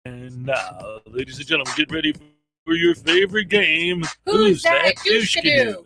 And now, ladies and gentlemen, get ready for your favorite game. Who's that douche canoe?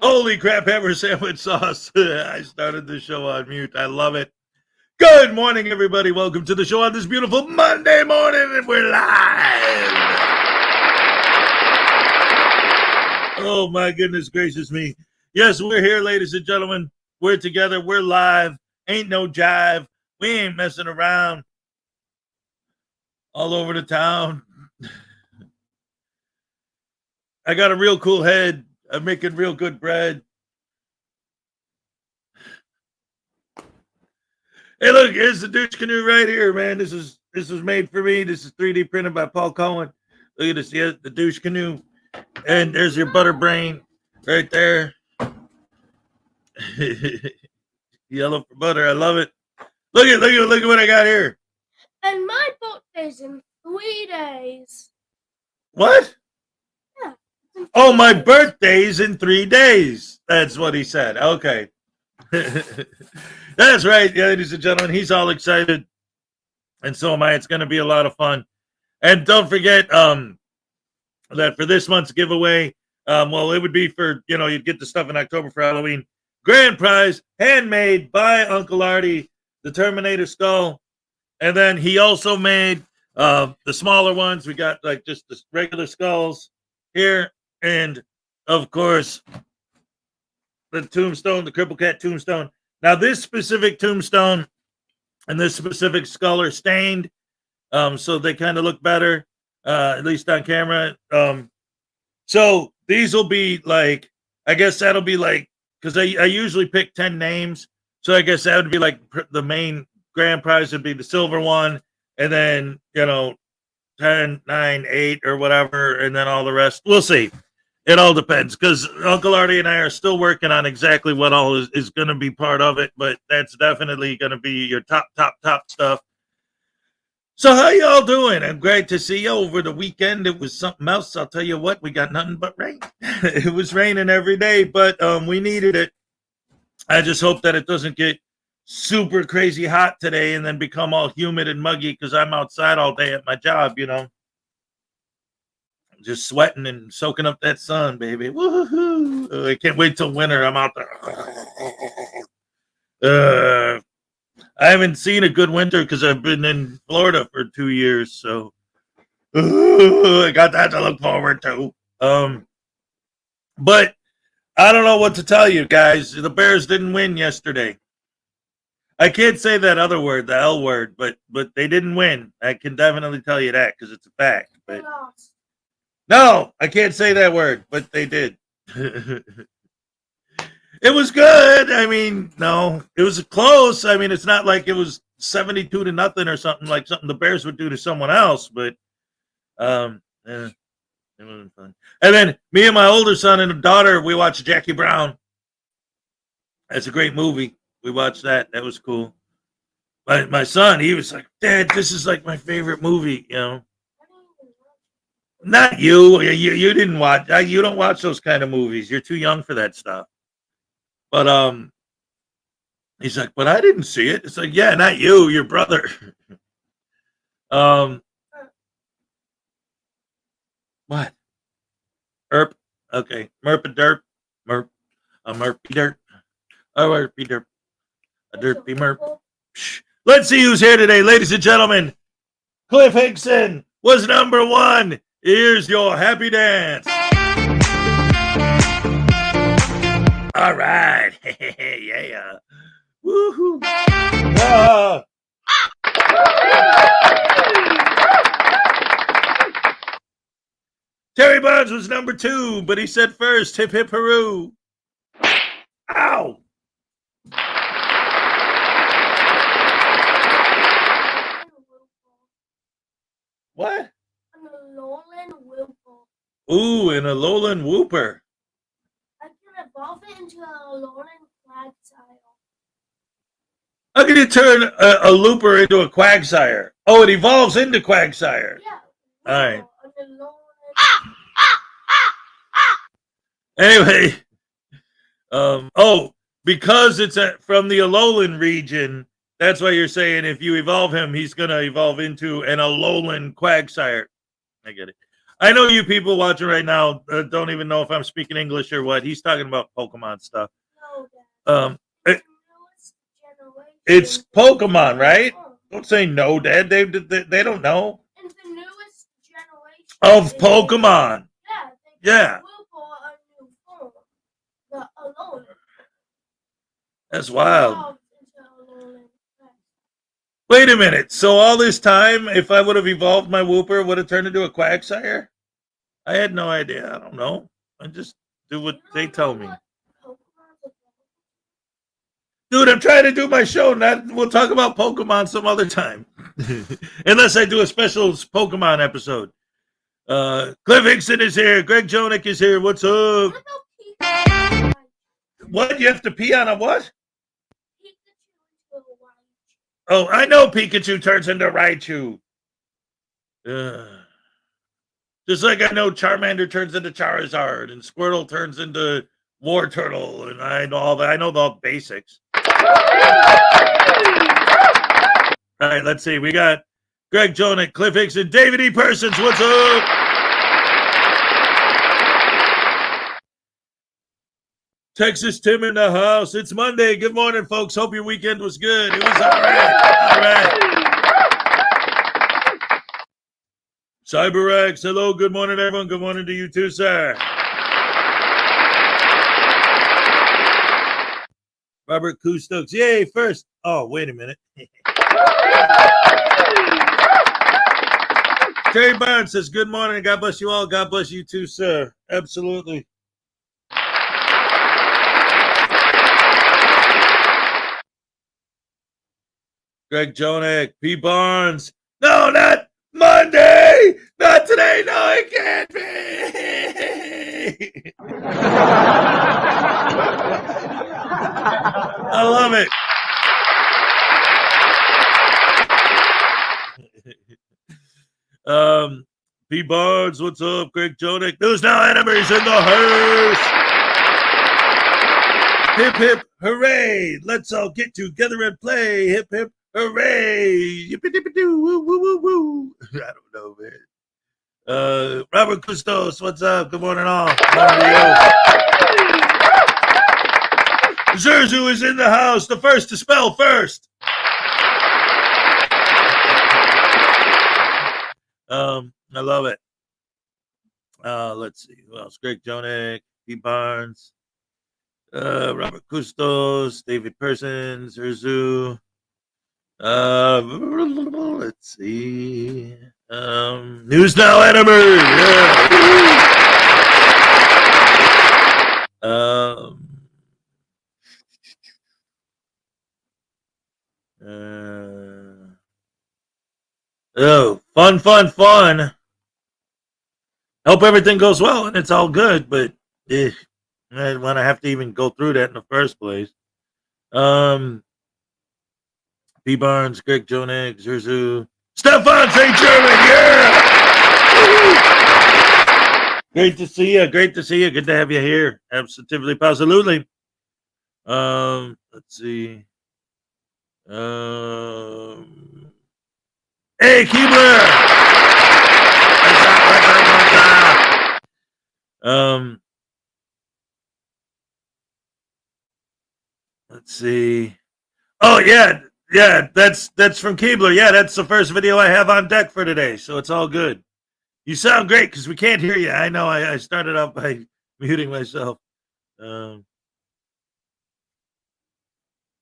Holy crap, hammer sandwich sauce. I started the show on mute. I love it. Good morning, everybody. Welcome to the show on this beautiful Monday morning, and we're live. Oh, my goodness gracious me. Yes, we're here, ladies and gentlemen. We're together. We're live. Ain't no jive. We ain't messing around. All over the town. I got a real cool head. I'm making real good bread. Hey, look, here's the douche canoe right here, man. This was made for me. This is 3D printed by Paul Cohen. Look at this, yeah, the douche canoe. And there's your butter brain right there. Yellow for butter. I love it. Look at what I got here. And my birthday's in 3 days. What? Yeah. Oh, my birthday's in 3 days. That's what he said. Okay. That's right, ladies and gentlemen. He's all excited. And so am I. It's going to be a lot of fun. And don't forget that for this month's giveaway, well, it would be for, you'd get the stuff in October for Halloween. Grand prize, handmade by Uncle Artie, the Terminator skull. And then he also made the smaller ones. We got like just the regular skulls here. And, of course, the tombstone, the Cripple Cat tombstone. Now, this specific tombstone and this specific skull are stained, so they kind of look better, at least on camera. So these will be like, I guess that'll be like, because I usually pick 10 names, so I guess that would be like the main grand prize would be the silver one, and then, 10, 9, 8, or whatever, and then all the rest. We'll see. It all depends, because Uncle Artie and I are still working on exactly what all is going to be part of it, but that's definitely going to be your top stuff. So how y'all doing? I'm great to see you. Over the weekend, it was something else. I'll tell you what, we got nothing but rain. It was raining every day, but we needed it. I just hope that it doesn't get super crazy hot today and then become all humid and muggy, because I'm outside all day at my job, just sweating and soaking up that sun, baby. Woohoo! I can't wait till winter. I'm out there. I haven't seen a good winter because I've been in Florida for 2 years, so I got that to look forward to. But I don't know what to tell you guys. The Bears didn't win yesterday. I can't say that other word, the L word, but they didn't win. I can definitely tell you that because it's a fact. But no, I can't say that word, but they did. It was good. I mean, no, it was close. I mean, it's not like it was 72-0 or something like something the Bears would do to someone else, but it wasn't fun. And then me and my older son and daughter, we watched Jackie Brown. That's a great movie. We watched that. That was cool. My son, he was like, Dad, this is like my favorite movie, Not you. You didn't watch. You don't watch those kind of movies. You're too young for that stuff. But he's like, but I didn't see it. It's like, yeah, not you, your brother. What? Erp. Okay. Merp a derp. Merp. A merpy dirt. A merpy derp. A derpy merp. Shh. Let's see who's here today, ladies and gentlemen. Cliff Hickson was number one. Here's your happy dance. All right. Yeah. Woohoo. Terry Bonds was number two, but he said first, hip hip hurroo. Ow. What? An Alolan Wooper. Ooh, an Alolan Wooper. I can evolve it into an Alolan Quagsire. How can you turn a Looper into a Quagsire? Oh, it evolves into Quagsire. Yeah. All right. An Alolan. Anyway, because it's from the Alolan region, that's why you're saying if you evolve him, he's going to evolve into an Alolan Quagsire. I get it. I know you people watching right now don't even know if I'm speaking English or what. He's talking about Pokemon stuff. No, It's Pokemon, right? Don't say no, Dad. They don't know. It's the newest generation of Pokemon. Yeah. Yeah. A new form. The Alolan. That's wild. Wait a minute. So all this time, if I would have evolved my Wooper, would have turned into a Quagsire? I had no idea. I don't know. I just do what they tell me. Dude, I'm trying to do my show. We'll talk about Pokemon some other time. Unless I do a special Pokemon episode. Cliff Hickson is here. Greg Jonick is here. What's up? What? You have to pee on a what? Oh, I know Pikachu turns into Raichu. Just like I know Charmander turns into Charizard and Squirtle turns into War Turtle, and I know all that. I know the basics. All right, let's see. We got Greg Jonick, Cliff Hickson, David E. Persons. What's up? Texas Tim in the house. It's Monday. Good morning, folks. Hope your weekend was good. It was all right. All right. CyberX. Hello. Good morning, everyone. Good morning to you too, sir. Robert Kustokes. Yay, first. Oh, wait a minute. Terry Barnes says, good morning. God bless you all. God bless you too, sir. Absolutely. Greg Jonick, P. Barnes. No, not Monday. Not today. No, it can't be. I love it. P. Barnes, what's up? Greg Jonick. There's now enemies in the hearse. Hip, hip, hooray. Let's all get together and play. Hip, hip, hooray. Yippee-dippee-doo, woo, woo, woo, woo. I don't know, man. Robert Custos, what's up? Good morning, all. Good morning to you. Zerzu is in the house, the first to spell first. I love it. Let's see. Who else? Greg Jonick, P. Barnes, Robert Custos, David Persons, Zerzu. Let's see. News Now Animer. Yeah. Oh, fun. Hope everything goes well and it's all good, but I didn't want to have to even go through that in the first place. P. Barnes, Greg Jonick, Zerzu, Stefan St. German, yeah! Great to see you. Great to see you. Good to have you here. Absolutely, positively. Let's see. Hey, Keebler. What's up? Let's see. Oh yeah, that's from Keebler. Yeah, that's the first video I have on deck for today, so it's all good. You sound great because we can't hear you. I know. I started off by muting myself.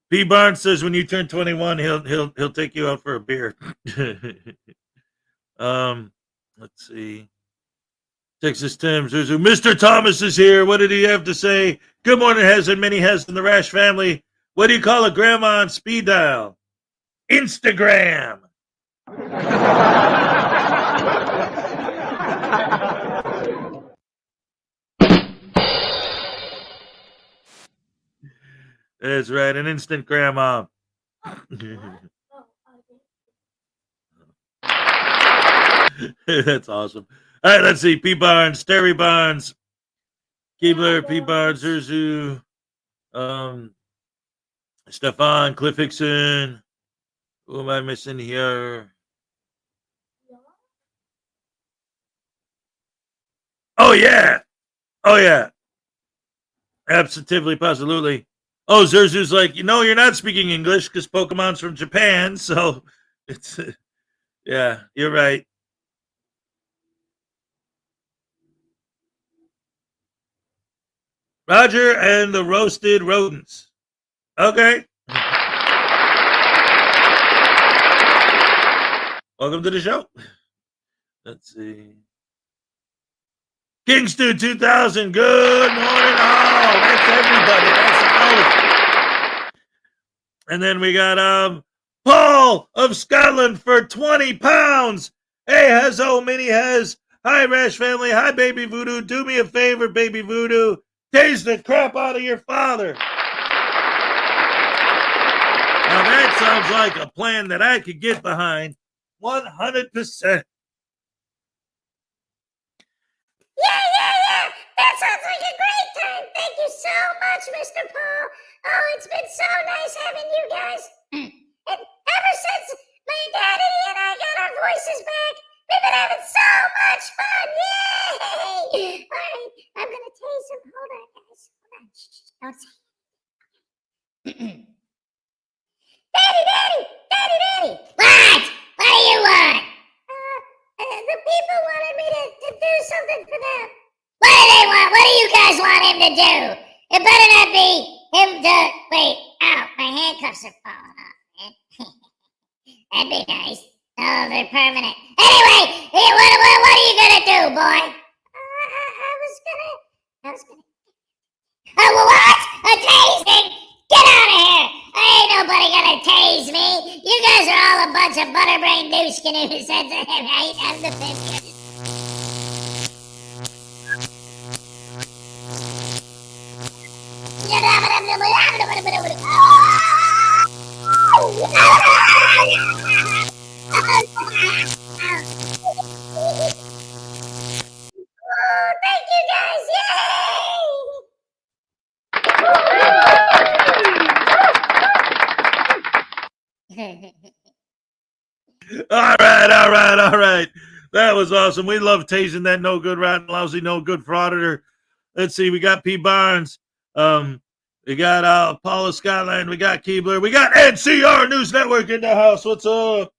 P. Barnes says when you turn 21, he'll take you out for a beer. Let's see. Texas Tim says Mr. Thomas is here. What did he have to say? Good morning, Hez and many Hez in the Rash family. What do you call a grandma on speed dial? Instagram. That's right, an instant grandma. That's awesome. All right, let's see. P. Barnes, Terry Barnes, Keebler, P. Barnes, Zurzu, Stefan, Cliff Hickson. Who am I missing here? Oh, yeah. Oh, yeah. Absolutely, positively. Oh, Zurzu's like, you're not speaking English because Pokemon's from Japan. So it's, yeah, you're right. Roger and the roasted rodents. Okay. Welcome to the show. Let's see. Kingston 2000. Good morning, all. That's everybody. That's all. And then we got Paul of Scotland for 20 pounds. Hey, Hezo, Mini Hez. Hi, Rash family. Hi, Baby Voodoo. Do me a favor, Baby Voodoo. Tase the crap out of your father. Now that sounds like a plan that I could get behind 100%. Yeah. That sounds like a great time. Thank you so much, Mr. Paul. Oh, it's been so nice having you guys. And ever since my daddy and I got our voices back, we've been having so much fun. Yay! All right, I'm going to tase him. Hold on, guys. Hold on. Shh, don't say it. Daddy! What? What do you want? The people wanted me to do something for them. What do they want? What do you guys want him to do? It better not be him to... Wait, ow, my handcuffs are falling off, man. That'd be nice. Oh, they're permanent. Anyway, hey, what are you gonna do, boy? I was gonna... Oh, what? A tasing? Get out of here! Ain't nobody gonna tase me. You guys are all a bunch of butterbrain douche canoes. That's right. I'm the 50th. Oh, thank you guys! Yay! All right. That was awesome. We love tasing that no good, rotten, lousy, no good frauditor. Let's see. We got P. Barnes. We got Paula Scotland. We got Keebler. We got NCR News Network in the house. What's up?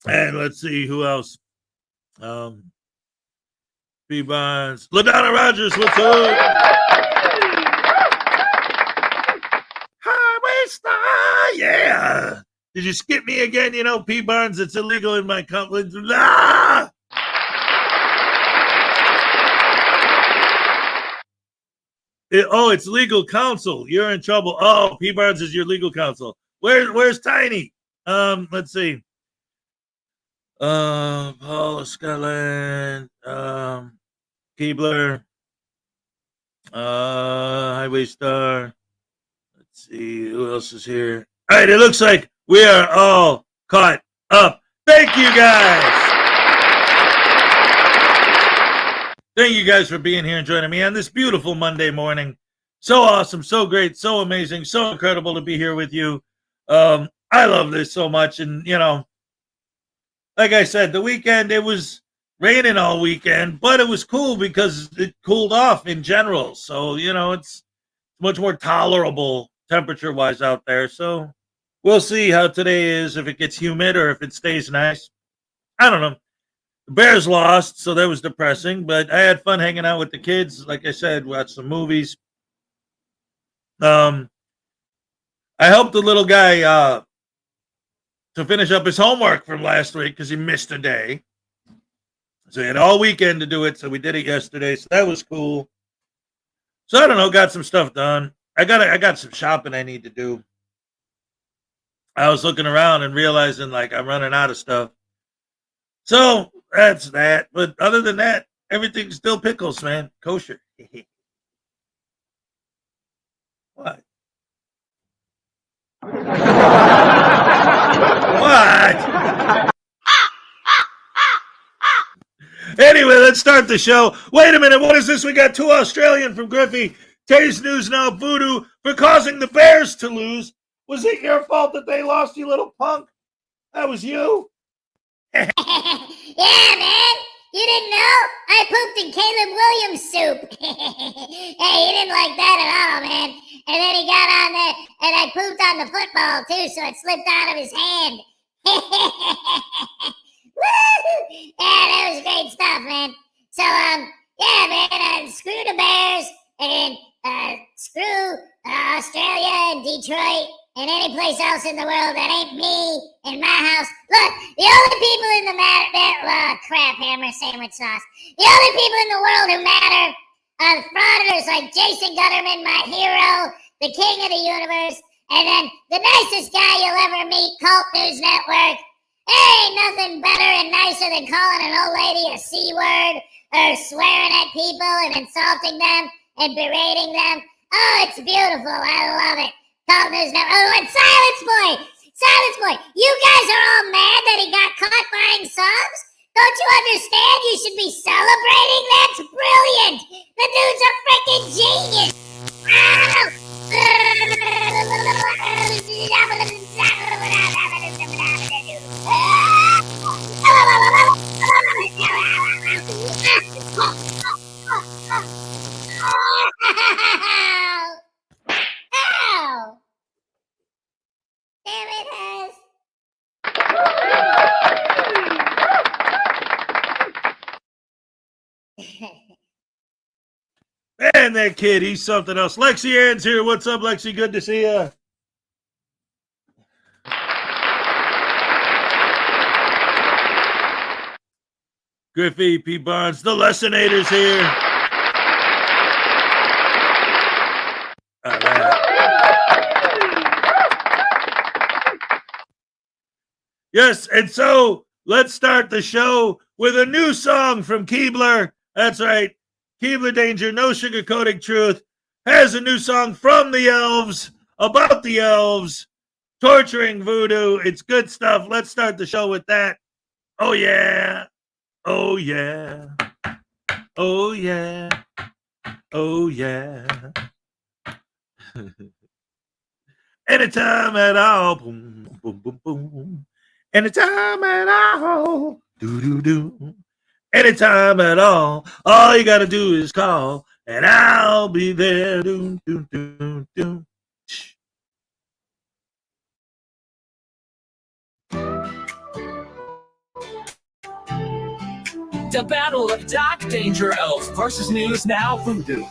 And let's see who else. P. Barnes. LaDonna Rogers. What's up? Highway Star. Yeah. Did you skip me again? P. Barnes, it's illegal in my company. Ah! It's legal counsel. You're in trouble. Oh, P. Barnes is your legal counsel. Where's Tiny? Let's see. Paul Scotland, Keebler, Highway Star. Let's see who else is here. All right, it looks like we are all caught up. Thank you guys. Thank you guys for being here and joining me on this beautiful Monday morning. So awesome, so great, so amazing, so incredible to be here with you. I love this so much. And, you know, like I said, the weekend, it was raining all weekend, but it was cool because it cooled off in general. So, you know, it's much more tolerable temperature-wise out there. So we'll see how today is, if it gets humid or if it stays nice. I don't know. The Bears lost, so that was depressing, but I had fun hanging out with the kids. Like I said, watched some movies. I helped the little guy to finish up his homework from last week because he missed a day. So he had all weekend to do it, so we did it yesterday, so that was cool. So I don't know, got some stuff done. I got some shopping I need to do. I was looking around and realizing, like, I'm running out of stuff. So that's that. But other than that, everything's still pickles, man. Kosher. What? What? Anyway, let's start the show. Wait a minute. What is this? We got 2 Australian from Griffey. Taste News Now Voodoo for causing the Bears to lose. Was it your fault that they lost, you little punk? That was you? Yeah, man. You didn't know? I pooped in Caleb Williams' soup. Hey, he didn't like that at all, man. And then he got on there, and I pooped on the football, too, so it slipped out of his hand. Woo! Yeah, that was great stuff, man. So, yeah, man, screw the Bears, and screw Australia and Detroit and any place else in the world that ain't me in my house. Look, the only people in the crap, hammer sandwich sauce. The only people in the world who matter are the frauditors like Jason Gutterman, my hero, the king of the universe, and then the nicest guy you'll ever meet, Cult News Network. Ain't nothing better and nicer than calling an old lady a C-word or swearing at people and insulting them and berating them. Oh, it's beautiful. I love it. Cult News Network. Oh, and Silence Boy. Silence Boy. You guys are all mad that he got caught buying subs? Don't you understand? You should be celebrating. That's brilliant. The dude's a freaking genius. Ow! Damn it, Hez. Man, that kid, he's something else. Lexi Ann's here. What's up, Lexi? Good to see you. Griffey, P. Barnes, the Lessonators here. All right. Yes, and so let's start the show with a new song from Keebler. That's right. Keebler Danger, No Sugarcoating Truth, has a new song from the elves, about the elves, torturing voodoo. It's good stuff. Let's start the show with that. Oh, yeah. Oh, yeah. Oh, yeah. Oh, yeah. Anytime at all. Boom, boom, boom, boom. Anytime at all. Do-do-do. Anytime at all. All you got to do is call, and I'll be there. Do, do, do, do. The Battle of Doc Danger Elves versus News Now Voodoo.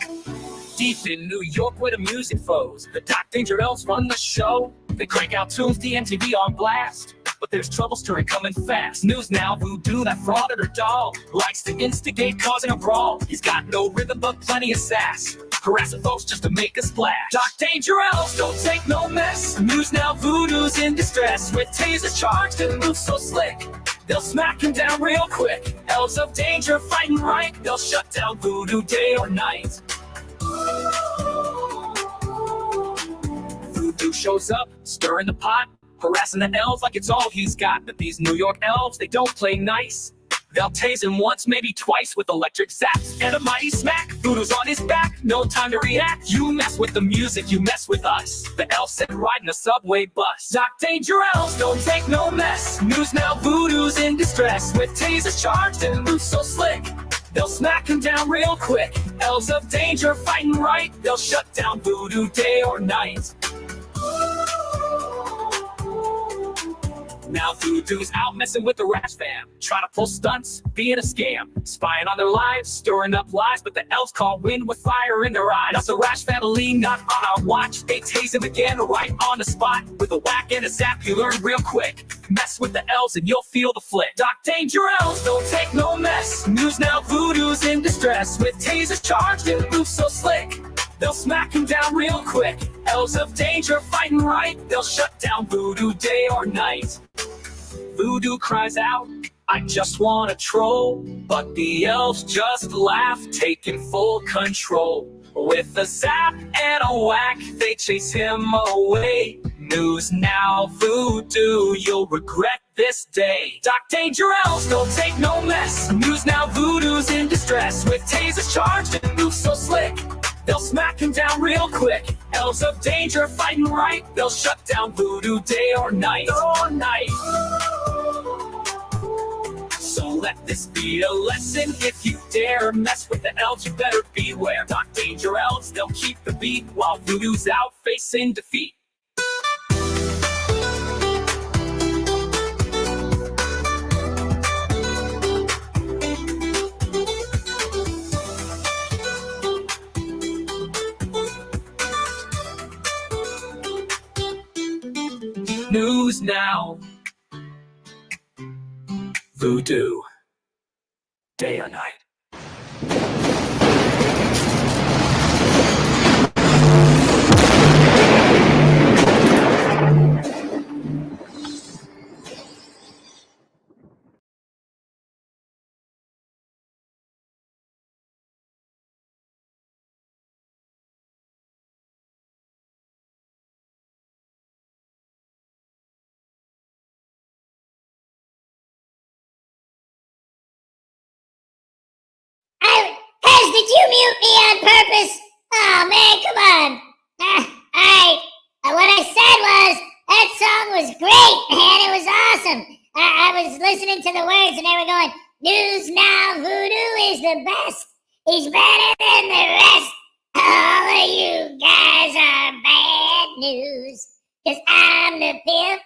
Deep in New York where the music flows, the Doc Danger Elves run the show. They crank out tunes, the MTV on blast. But there's trouble stirring coming fast. News Now Voodoo, that frauditor doll, likes to instigate, causing a brawl. He's got no rhythm but plenty of sass, harassing folks just to make a splash. Doc Danger Elves don't take no mess. News Now Voodoo's in distress, with tasers charged and moves so slick. They'll smack him down real quick. Elves of danger fighting right. They'll shut down voodoo day or night. Voodoo shows up, stirring the pot. harassing the elves like it's all he's got. But these New York elves, they don't play nice. They'll tase him once, maybe twice with electric zaps and a mighty smack. Voodoo's on his back, no time to react. You mess with the music, you mess with us. The elf said riding a subway bus. Doc Danger elves don't take no mess. News now, Voodoo's in distress. With tasers charged and moves so slick, they'll smack him down real quick. Elves of danger fighting right, they'll shut down Voodoo day or night. Now Voodoo's out messing with the Rash fam, trying to pull stunts, being a scam, spying on their lives, stirring up lies. But the elves call wind with fire in their eyes. Now the Rash family not on our watch. They tase him again right on the spot. With a whack and a zap, you learn real quick. Mess with the elves and you'll feel the flick. Doc Danger elves don't take no mess. News now, Voodoo's in distress. With tasers charged and moves so slick, they'll smack him down real quick. Elves of danger fighting right, they'll shut down Voodoo day or night. Voodoo cries out, I just want to troll. But the elves just laugh, taking full control. With a zap and a whack, they chase him away. News now, Voodoo, you'll regret this day. Doc Danger elves don't take no mess. News now, Voodoo's in distress. With tasers charged and moves so slick, they'll smack him down real quick. Elves of danger fighting right, they'll shut down Voodoo day or night. Or night. So let this be a lesson. If you dare mess with the elves, you better beware. Doc Danger elves, they'll keep the beat while Voodoo's out facing defeat. News now, Voodoo day or night. Did you mute me on purpose? Oh man, come on. Alright. What I said was, that song was great, man. It was awesome. I was listening to the words and they were going, News now, Voodoo is the best. He's better than the rest. All of you guys are bad news. 'Cause I'm the pimp,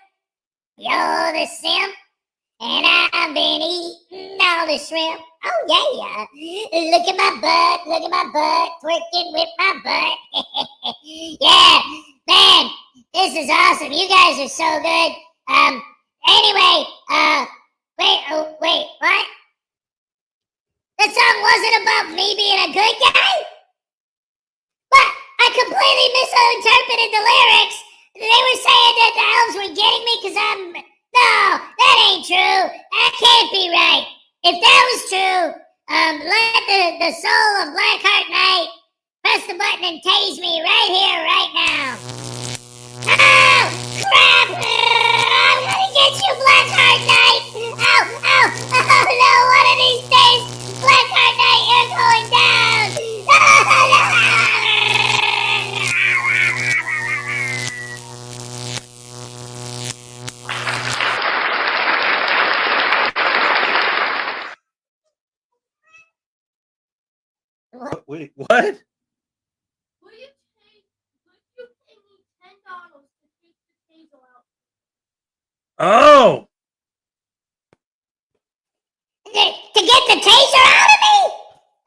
you're the simp, and I've been eating all the shrimp. Oh, yeah. Look at my butt, twerking with my butt. Yeah, man, this is awesome. You guys are so good. Anyway, wait, what? The song wasn't about me being a good guy? But I completely misinterpreted the lyrics. They were saying that the elves were getting me because I'm... No, that ain't true. That can't be right. If that was true, let the soul of Blackheart Knight press the button and tase me right here, right now. Oh, crap! I'm gonna get you, Blackheart Knight! Oh no, one of these days, Blackheart Knight, you're going down! Wait, what? Will you pay me $10 to take the taser out? Oh! To get the taser out of me?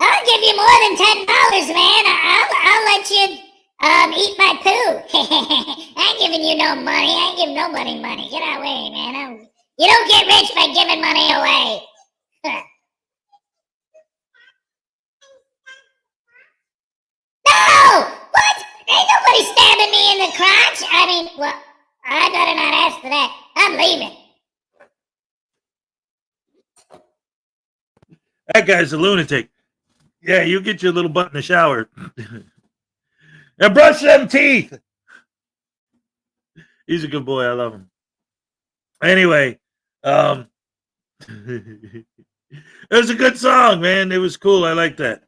I'll give you more than $10, man. I'll let you eat my poo. I ain't giving you no money. I ain't giving nobody money. Get away, man. You don't get rich by giving money away. No! What? Ain't nobody stabbing me in the crotch. I mean, well, I better not ask for that. I'm leaving. That guy's a lunatic. Yeah, you get your little butt in the shower. And brush them teeth. He's a good boy. I love him. Anyway, it was a good song, man. It was cool. I like that.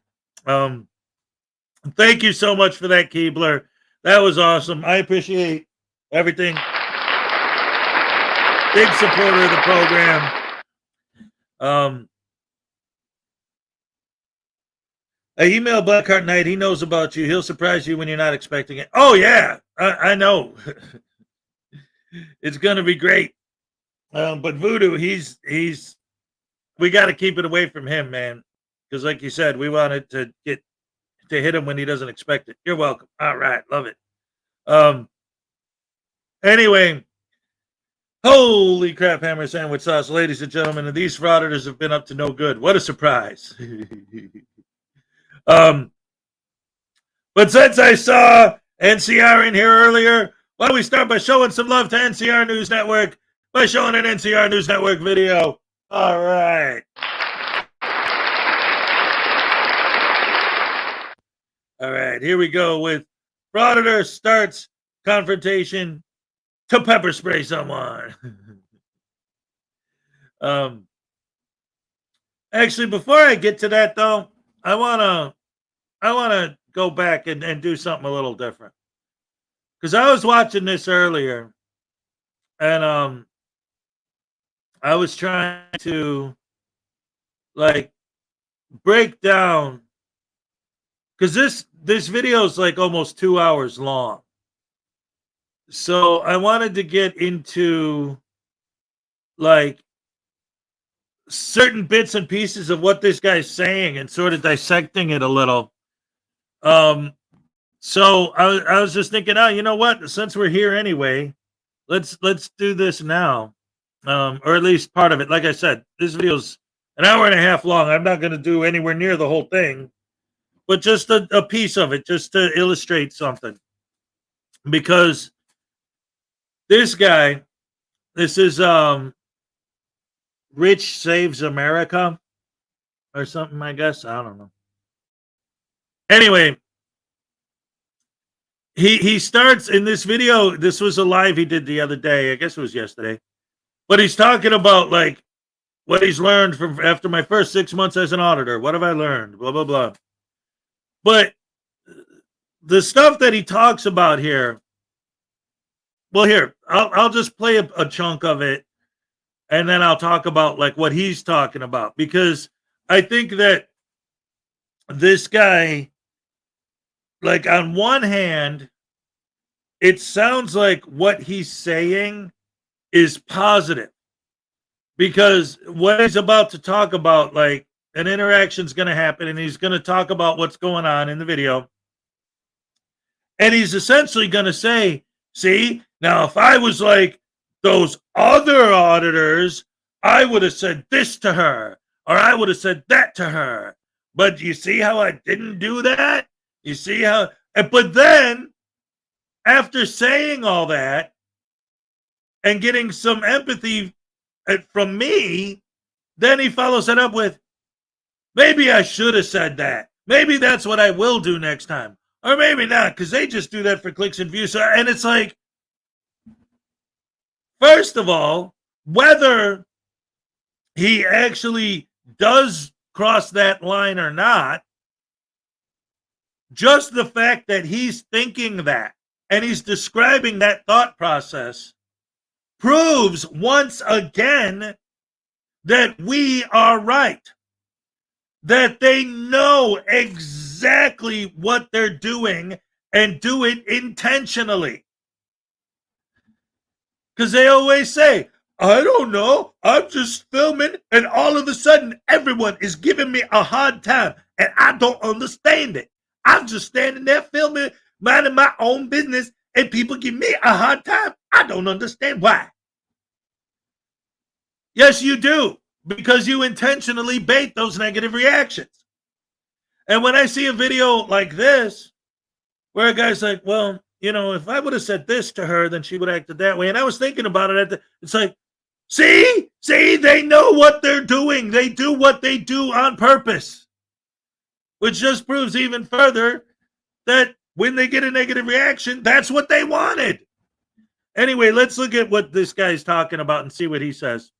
Thank you so much for that, Keebler. That was awesome. I appreciate everything. Big supporter of the program. I emailed Blackheart Knight. He knows about you. He'll surprise you when you're not expecting it. Oh, yeah. I know. It's going to be great. But Voodoo, we got to keep it away from him, man. Because like you said, we wanted to hit him when he doesn't expect it. You're welcome. All right. Love it. Anyway, holy crap, hammer sandwich sauce, ladies and gentlemen. And these frauditors have been up to no good. What a surprise. But since I saw NCR in here earlier, why don't we start by showing some love to NCR News Network by showing an NCR News Network video. All right. All right, here we go with Frauditor starts confrontation to pepper spray someone. Actually, before I get to that though, I wanna go back and do something a little different. Because I was watching this earlier, and I was trying to like break down, because this video is like almost 2 hours long. So I wanted to get into like certain bits and pieces of what this guy's saying and sort of dissecting it a little. So I was just thinking, you know what? Since we're here anyway, let's do this now, or at least part of it. Like I said, this video's an hour and a half long. I'm not going to do anywhere near the whole thing, but just a piece of it, just to illustrate something. Because this guy, this is Rich Saves America or something, I guess. I don't know. Anyway, he starts in this video. This was a live he did the other day. I guess it was yesterday. But he's talking about like what he's learned from after my first 6 months as an auditor. What have I learned? Blah, blah, blah. But the stuff that he talks about here, well, here, I'll just play a chunk of it, and then I'll talk about like what he's talking about, because I think that this guy, like on one hand, it sounds like what he's saying is positive, because what he's about to talk about, like an interaction's going to happen and he's going to talk about what's going on in the video. And he's essentially going to say, see, now if I was like those other auditors, I would have said this to her, or I would have said that to her. But you see how I didn't do that? You see how, but then after saying all that and getting some empathy from me, then he follows it up with, maybe I should have said that. Maybe that's what I will do next time. Or maybe not, because they just do that for clicks and views. And it's like, first of all, whether he actually does cross that line or not, just the fact that he's thinking that and he's describing that thought process proves once again that we are right. That they know exactly what they're doing and do it intentionally. Because they always say, I don't know, I'm just filming, and all of a sudden everyone is giving me a hard time, and I don't understand it. I'm just standing there filming, minding my own business, and people give me a hard time. I don't understand why. Yes, you do. Because you intentionally bait those negative reactions. And when I see a video like this, where a guy's like, well, you know, if I would have said this to her, then she would have acted that way. And I was thinking about it. It's like, see, they know what they're doing. They do what they do on purpose. Which just proves even further that when they get a negative reaction, that's what they wanted. Anyway, let's look at what this guy's talking about and see what he says.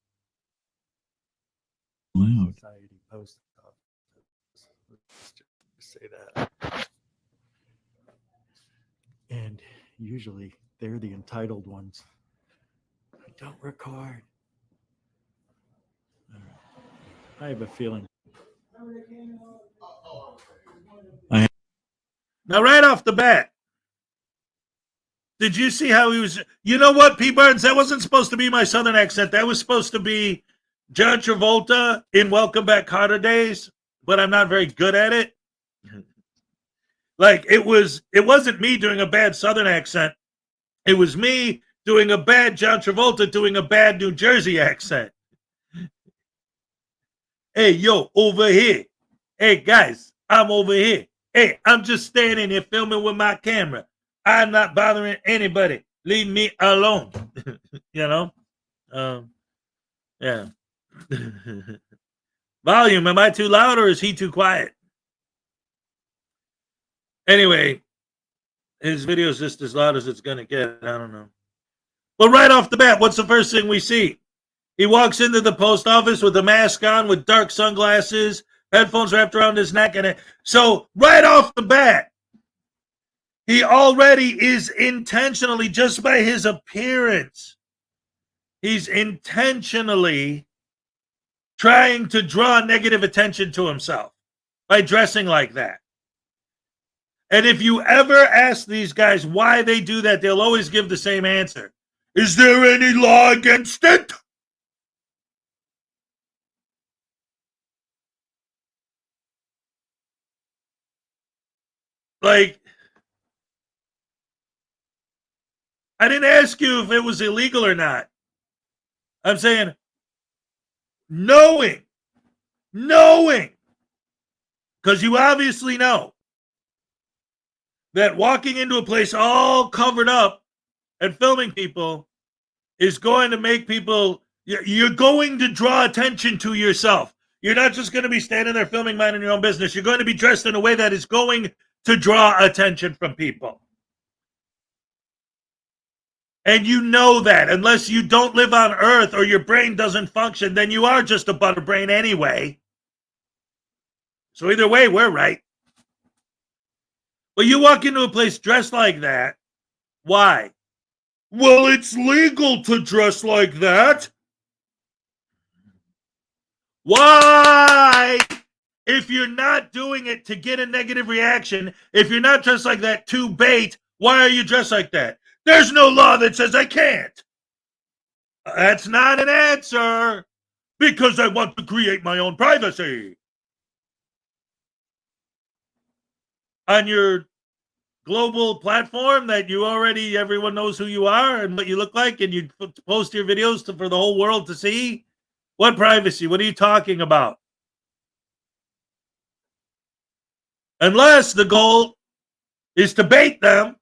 Loud. Society post office. Let's just say that. And usually they're the entitled ones. Don't record. All right. I have a feeling. Now, right off the bat, did you see how he was? You know what, P. Barnes? That wasn't supposed to be my Southern accent. That was supposed to be John Travolta in Welcome Back Carter days, but I'm not very good at it. Like, it wasn't me doing a bad Southern accent. It was me doing a bad John Travolta doing a bad New Jersey accent. Hey, yo, over here. Hey, guys, I'm over here. Hey, I'm just standing here filming with my camera. I'm not bothering anybody. Leave me alone. You know? Yeah. Volume, am I too loud or is he too quiet? Anyway, his video is just as loud as it's going to get. I don't know. But right off the bat, what's the first thing we see? He walks into the post office with a mask on, with dark sunglasses, headphones wrapped around his neck. So right off the bat, he already is intentionally, just by his appearance, he's intentionally trying to draw negative attention to himself by dressing like that. And if you ever ask these guys why they do that, they'll always give the same answer. Is there any law against it? Like, I didn't ask you if it was illegal or not. I'm saying knowing, because you obviously know that walking into a place all covered up and filming people is going to make people, you're going to draw attention to yourself. You're not just going to be standing there filming, minding your own business. You're going to be dressed in a way that is going to draw attention from people. And you know that unless you don't live on Earth or your brain doesn't function, then you are just a butterbrain anyway. So either way, we're right. But you walk into a place dressed like that. Why? Well, it's legal to dress like that. Why? If you're not doing it to get a negative reaction, if you're not dressed like that to bait, why are you dressed like that? There's no law that says I can't. That's not an answer. Because I want to create my own privacy. On your global platform that you already, everyone knows who you are and what you look like, and you post your videos for the whole world to see? What privacy? What are you talking about? Unless the goal is to bait them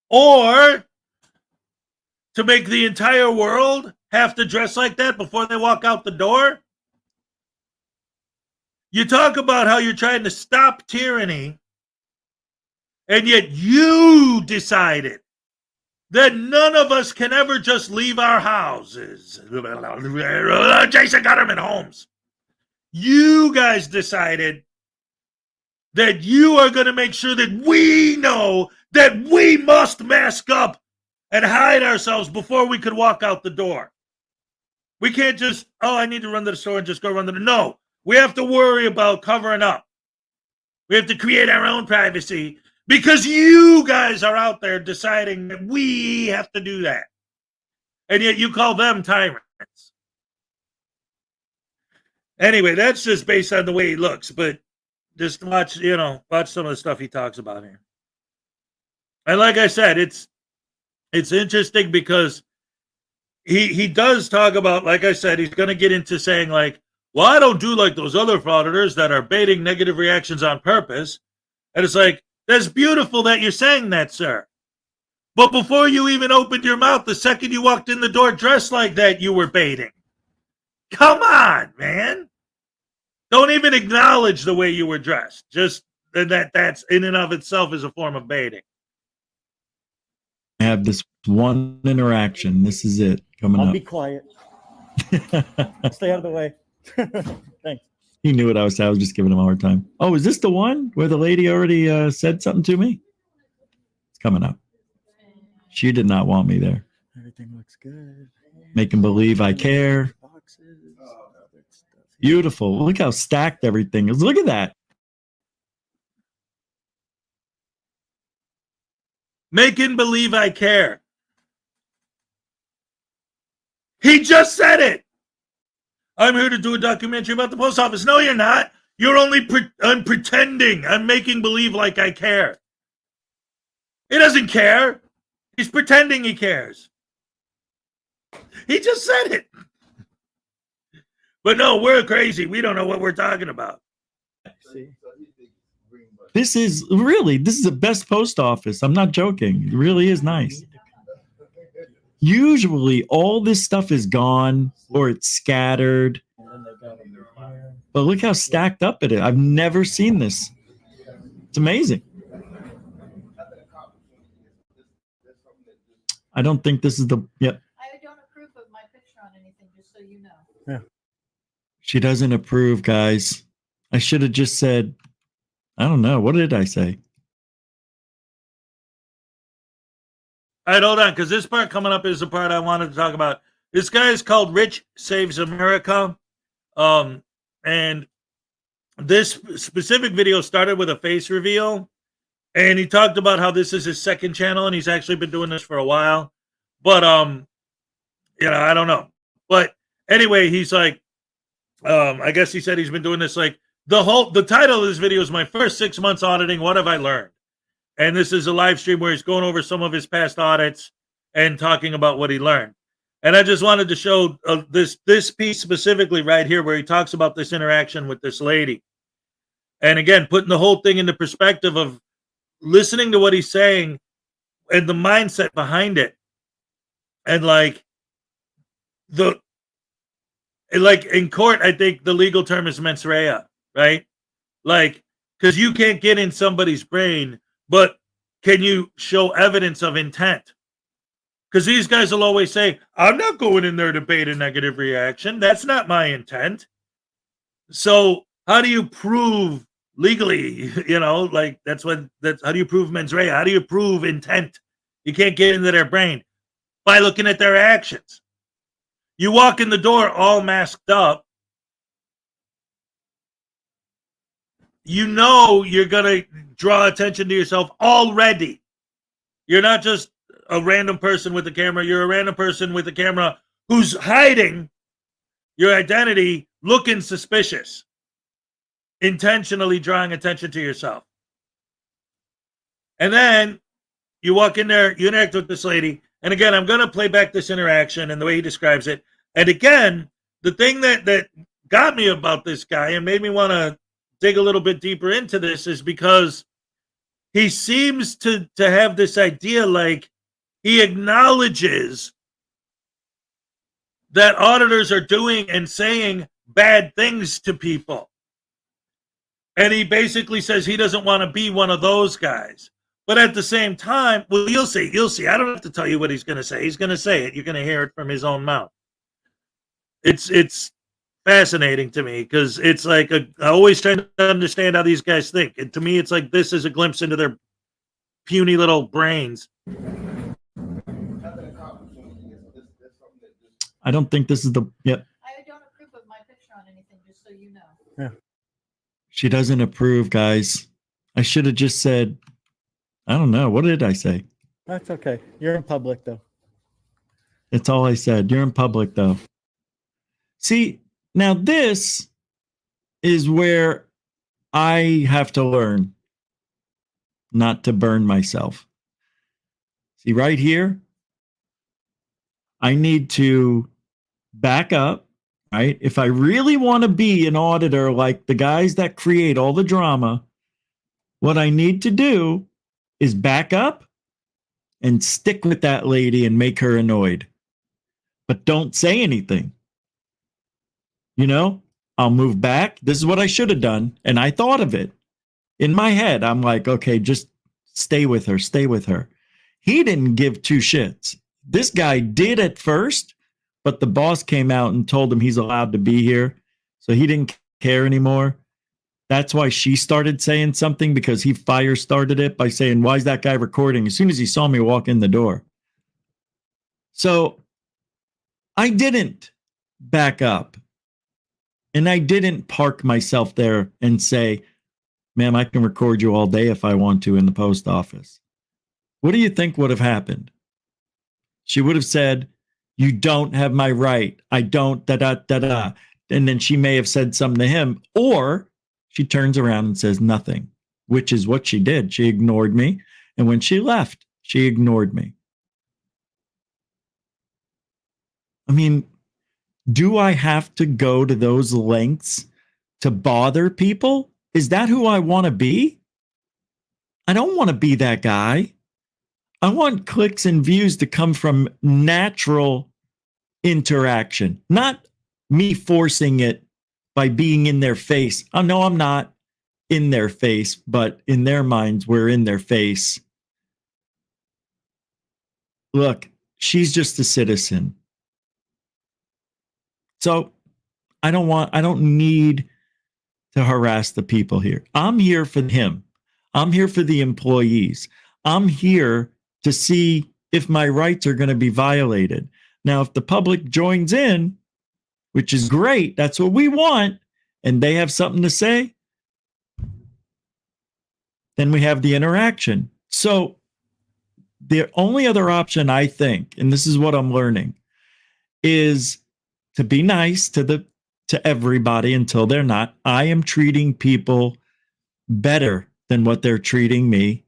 or to make the entire world have to dress like that before they walk out the door. You talk about how you're trying to stop tyranny, and yet you decided that none of us can ever just leave our houses. Jason Gutterman Holmes. You guys decided that you are going to make sure that we know that we must mask up and hide ourselves before we could walk out the door. We can't just, I need to run to the store and just go run to the... No, we have to worry about covering up. We have to create our own privacy because you guys are out there deciding that we have to do that. And yet you call them tyrants. Anyway, that's just based on the way he looks, but just watch some of the stuff he talks about here. And like I said, it's interesting because he does talk about, like I said, he's going to get into saying like, well, I don't do like those other frauditors that are baiting negative reactions on purpose. And it's like, that's beautiful that you're saying that, sir. But before you even opened your mouth, the second you walked in the door dressed like that, you were baiting. Come on, man. Don't even acknowledge the way you were dressed. Just that's in and of itself is a form of baiting. have this one interaction. This is it coming I'll up. be quiet. Stay out of the way. Thanks. He knew what I was saying. I was just giving him a hard time. Oh, is this the one where the lady already said something to me? It's coming up. She did not want me there. Everything looks good. Making believe I care. Boxes, other stuff here. Beautiful. Look how stacked everything is. Look at that. Making believe I care. He just said it. I'm here to do a documentary about the post office. No, you're not. You're only I'm pretending. I'm making believe like I care. He doesn't care. He's pretending he cares. He just said it. But no, we're crazy. We don't know what we're talking about. See? This is the best post office. I'm not joking. It really is nice. Usually all this stuff is gone or it's scattered. And then they got them here. But look how stacked up it is. I've never seen this. It's amazing. I don't think this is the yep. I don't approve of my picture on anything, just so you know. She doesn't approve, guys. I should have just said, I don't know. What did I say? All right, hold on, because this part coming up is the part I wanted to talk about. This guy is called Rich Saves America. And this specific video started with a face reveal. And he talked about how this is his second channel, and he's actually been doing this for a while. But, I don't know. But anyway, he's like, I guess he said he's been doing this like the title of this video is My First 6 Months Auditing. What have I learned? And this is a live stream where he's going over some of his past audits and talking about what he learned. And I just wanted to show this piece specifically right here where he talks about this interaction with this lady. And again, putting the whole thing into perspective of listening to what he's saying and the mindset behind it. And like in court, I think the legal term is mens rea, right? Like, because you can't get in somebody's brain, but can you show evidence of intent? Because these guys will always say, I'm not going in there to bait a negative reaction. That's not my intent. So how do you prove legally, that's how do you prove mens rea? How do you prove intent? You can't get into their brain by looking at their actions. You walk in the door all masked up. You know you're going to draw attention to yourself already. You're not just a random person with a camera. You're a random person with a camera who's hiding your identity, looking suspicious, intentionally drawing attention to yourself. And then you walk in there, you interact with this lady. And again, I'm going to play back this interaction and the way he describes it. And again, the thing that got me about this guy and made me want to dig a little bit deeper into this is because he seems to have this idea like he acknowledges that auditors are doing and saying bad things to people. And he basically says he doesn't want to be one of those guys. But at the same time, well, you'll see. I don't have to tell you what he's going to say. He's going to say it. You're going to hear it from his own mouth. It's fascinating to me because it's like I always try to understand how these guys think. And to me, it's like this is a glimpse into their puny little brains. I don't think this is the yep. I don't approve of my picture on anything, just so you know. She doesn't approve, guys. I should have just said, I don't know. What did I say? That's okay. You're in public, though. That's all I said. You're in public, though. See, now this is where I have to learn not to burn myself. See, right here, I need to back up, right? If I really want to be an auditor like the guys that create all the drama, what I need to do is back up and stick with that lady and make her annoyed. But don't say anything. I'll move back. This is what I should have done. And I thought of it. In my head, I'm like, okay, just stay with her. He didn't give two shits. This guy did at first, but the boss came out and told him he's allowed to be here. So he didn't care anymore. That's why she started saying something, because he fire started it by saying, why is that guy recording? As soon as he saw me walk in the door. So I didn't back up. And I didn't park myself there and say, ma'am, I can record you all day if I want to in the post office. What do you think would have happened? She would have said, you don't have my right. I don't, da-da-da-da. And then she may have said something to him, or she turns around and says nothing, which is what she did. She ignored me. And when she left, she ignored me. I mean, do I have to go to those lengths to bother people? Is that who I want to be? I don't want to be that guy. I want clicks and views to come from natural interaction, not me forcing it by being in their face. Oh, no, I'm not in their face, but in their minds, we're in their face. Look, she's just a citizen. So I don't need to harass the people here. I'm here for him. I'm here for the employees. I'm here to see if my rights are going to be violated. Now, if the public joins in, which is great, that's what we want, and they have something to say, then we have the interaction. So the only other option, I think, and this is what I'm learning, is to be nice to everybody until they're not. I am treating people better than what they're treating me.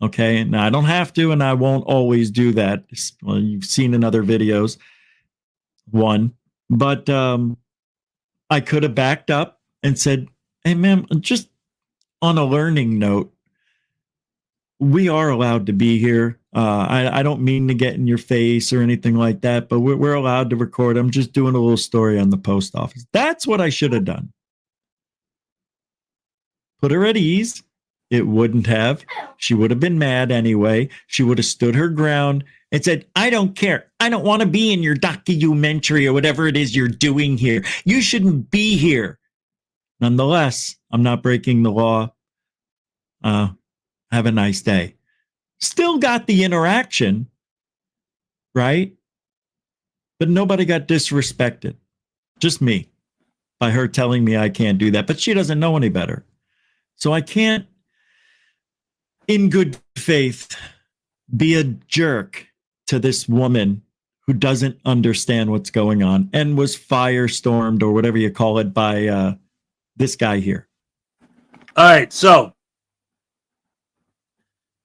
Okay. Now I don't have to, and I won't always do that. Well, you've seen in other videos. But I could have backed up and said, hey, ma'am, just on a learning note, we are allowed to be here. I don't mean to get in your face or anything like that, but we're allowed to record. I'm just doing a little story on the post office. That's what I should have done. Put her at ease. It wouldn't have. She would have been mad anyway. She would have stood her ground and said, I don't care. I don't want to be in your documentary or whatever it is you're doing here. You shouldn't be here. Nonetheless, I'm not breaking the law. Have a nice day. Still got the interaction, right? But nobody got disrespected. Just me, by her telling me I can't do that. But she doesn't know any better. So I can't, in good faith, be a jerk to this woman who doesn't understand what's going on and was firestormed, or whatever you call it, by this guy here. All right, so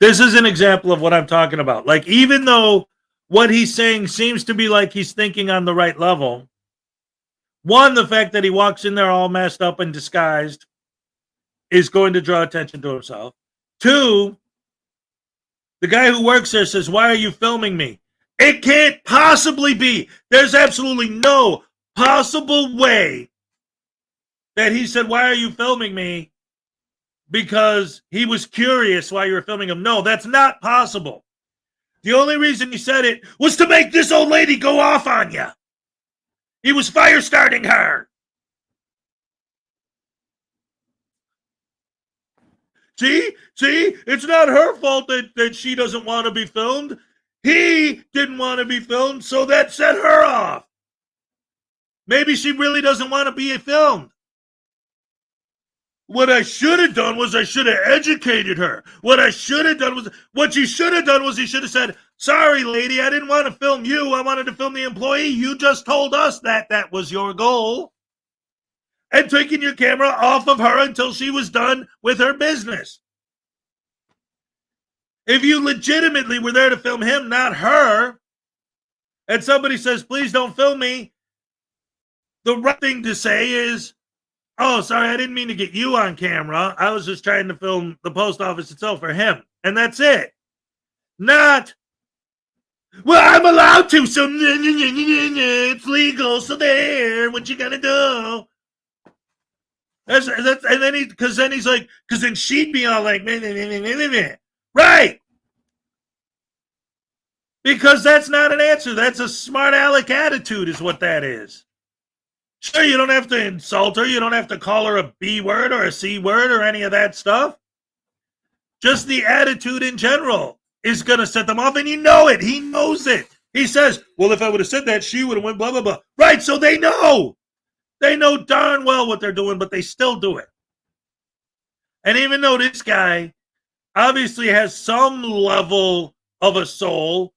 this is an example of what I'm talking about. Like, even though what he's saying seems to be like he's thinking on the right level, one, the fact that he walks in there all messed up and disguised is going to draw attention to himself. Two, the guy who works there says, why are you filming me? It can't possibly be. There's absolutely no possible way that he said, why are you filming me? Because he was curious why you were filming him. No, that's not possible. The only reason he said it was to make this old lady go off on you. He was fire starting her. See, it's not her fault that she doesn't want to be filmed. He didn't want to be filmed, so that set her off. Maybe she really doesn't want to be filmed. What I should have done was I should have educated her. What you should have done was you should have said, sorry, lady, I didn't want to film you. I wanted to film the employee. You just told us that was your goal. And taking your camera off of her until she was done with her business. If you legitimately were there to film him, not her, and somebody says, please don't film me, the right thing to say is, oh, sorry, I didn't mean to get you on camera. I was just trying to film the post office itself for him. And that's it. Not, well, I'm allowed to, so it's legal, so there, what you gonna do? That's and then he's like, because then she'd be all like, right. Because that's not an answer. That's a smart aleck attitude is what that is. Sure, you don't have to insult her. You don't have to call her a B word or a C word or any of that stuff. Just the attitude in general is going to set them off, and you know it. He knows it. He says, well, if I would have said that, she would have went blah, blah, blah. Right, so they know. They know darn well what they're doing, but they still do it. And even though this guy obviously has some level of a soul,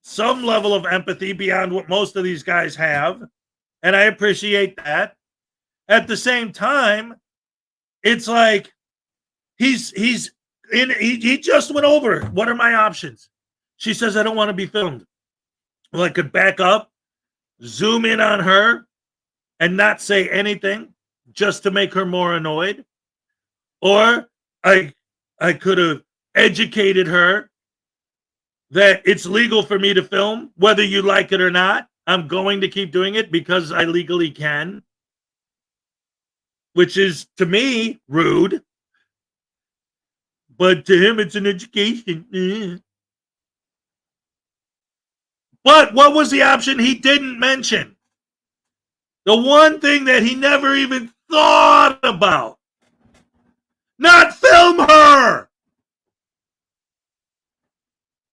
some level of empathy beyond what most of these guys have, and I appreciate that. At the same time, it's like he just went over, what are my options? She says, I don't want to be filmed. Well, I could back up, zoom in on her, and not say anything just to make her more annoyed. Or I could have educated her that it's legal for me to film, whether you like it or not. I'm going to keep doing it because I legally can. Which is, to me, rude. But to him, it's an education. But what was the option he didn't mention? The one thing that he never even thought about. Not film her!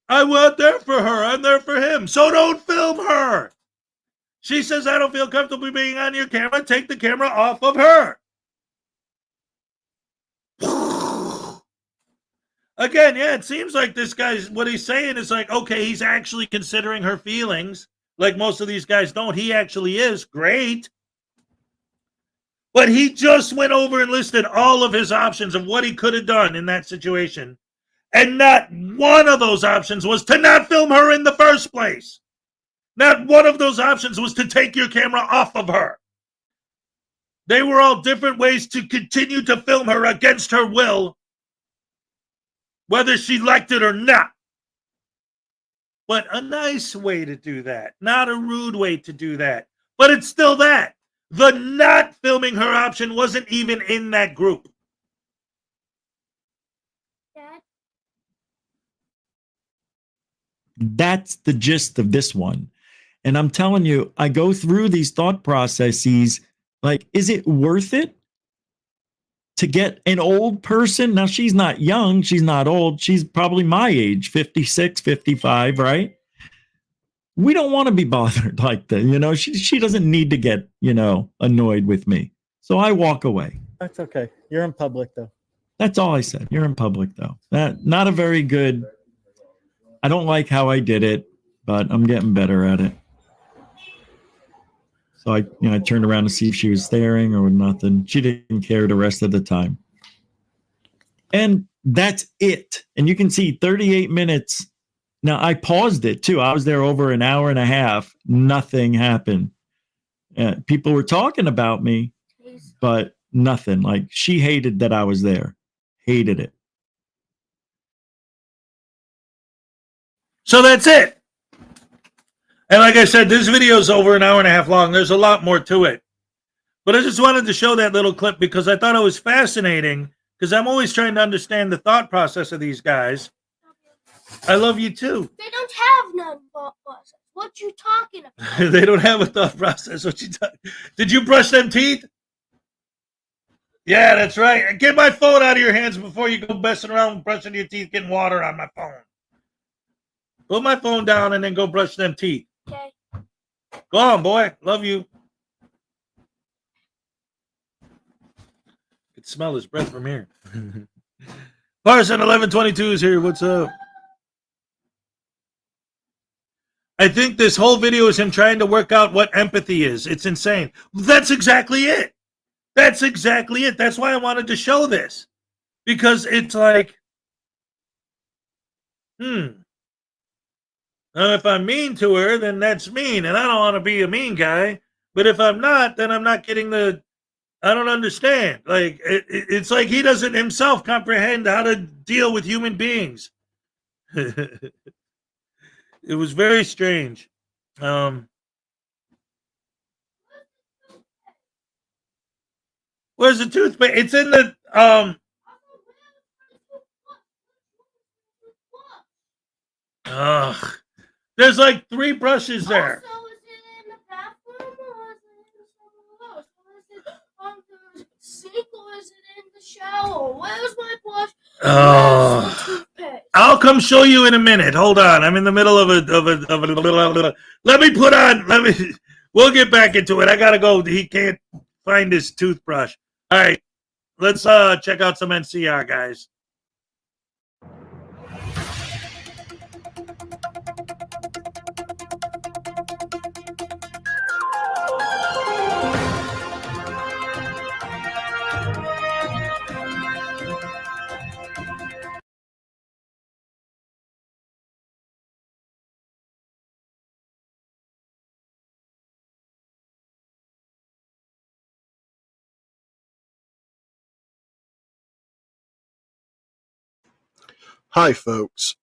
I wasn't there for her. I'm there for him. So don't film her. She says, I don't feel comfortable being on your camera. Take the camera off of her. Again, yeah, it seems like this guy's, what he's saying is like, okay, he's actually considering her feelings. Like most of these guys don't. He actually is. Great. But he just went over and listed all of his options of what he could have done in that situation. And not one of those options was to not film her in the first place. Not one of those options was to take your camera off of her. They were all different ways to continue to film her against her will, whether she liked it or not. But a nice way to do that, not a rude way to do that. But it's still that. The not filming her option wasn't even in that group. Dad, That's the gist of this one. And I'm telling you, I go through these thought processes like, is it worth it to get an old person? Now, she's not young. She's not old. She's probably my age, 56, 55, right? We don't want to be bothered like that. You know, she doesn't need to get, annoyed with me. So I walk away. That's okay. You're in public, though. That's all I said. You're in public, though. Not a very good. I don't like how I did it, but I'm getting better at it. So I turned around to see if she was staring or nothing. She didn't care the rest of the time. And that's it. And you can see 38 minutes. Now, I paused it, too. I was there over an hour and a half. Nothing happened. People were talking about me, but nothing. Like, she hated that I was there. Hated it. So that's it. And like I said, this video is over an hour and a half long. There's a lot more to it. But I just wanted to show that little clip because I thought it was fascinating because I'm always trying to understand the thought process of these guys. I love you too. they don't have none thought process. What you talking about? They don't have a thought process. Did you brush them teeth? Yeah, that's right. Get my phone out of your hands before you go messing around brushing your teeth, getting water on my phone. Put my phone down and then go brush them teeth. Okay. Go on, boy. Love you. Could smell his breath from here. Parson 1122 is here. What's up? I think this whole video is him trying to work out what empathy is. It's insane. That's exactly it. That's exactly it. That's why I wanted to show this. Because it's like, if I'm mean to her, then that's mean. And I don't want to be a mean guy. But if I'm not, then I'm not getting I don't understand. Like, it's like he doesn't himself comprehend how to deal with human beings. It was very strange. Where's the toothpaste? It's in the There's like 3 brushes there. Also, is it in the bathroom or is it in somewhere else? Or is it on the sink or is it in the shower? Where's my brush? Oh. Where's my toothpaste? I'll come show you in a minute. Hold on. I'm in the middle of a let me put on. We'll get back into it. I gotta go. He can't find his toothbrush. All right. Let's check out some NCR, guys. Hi, folks.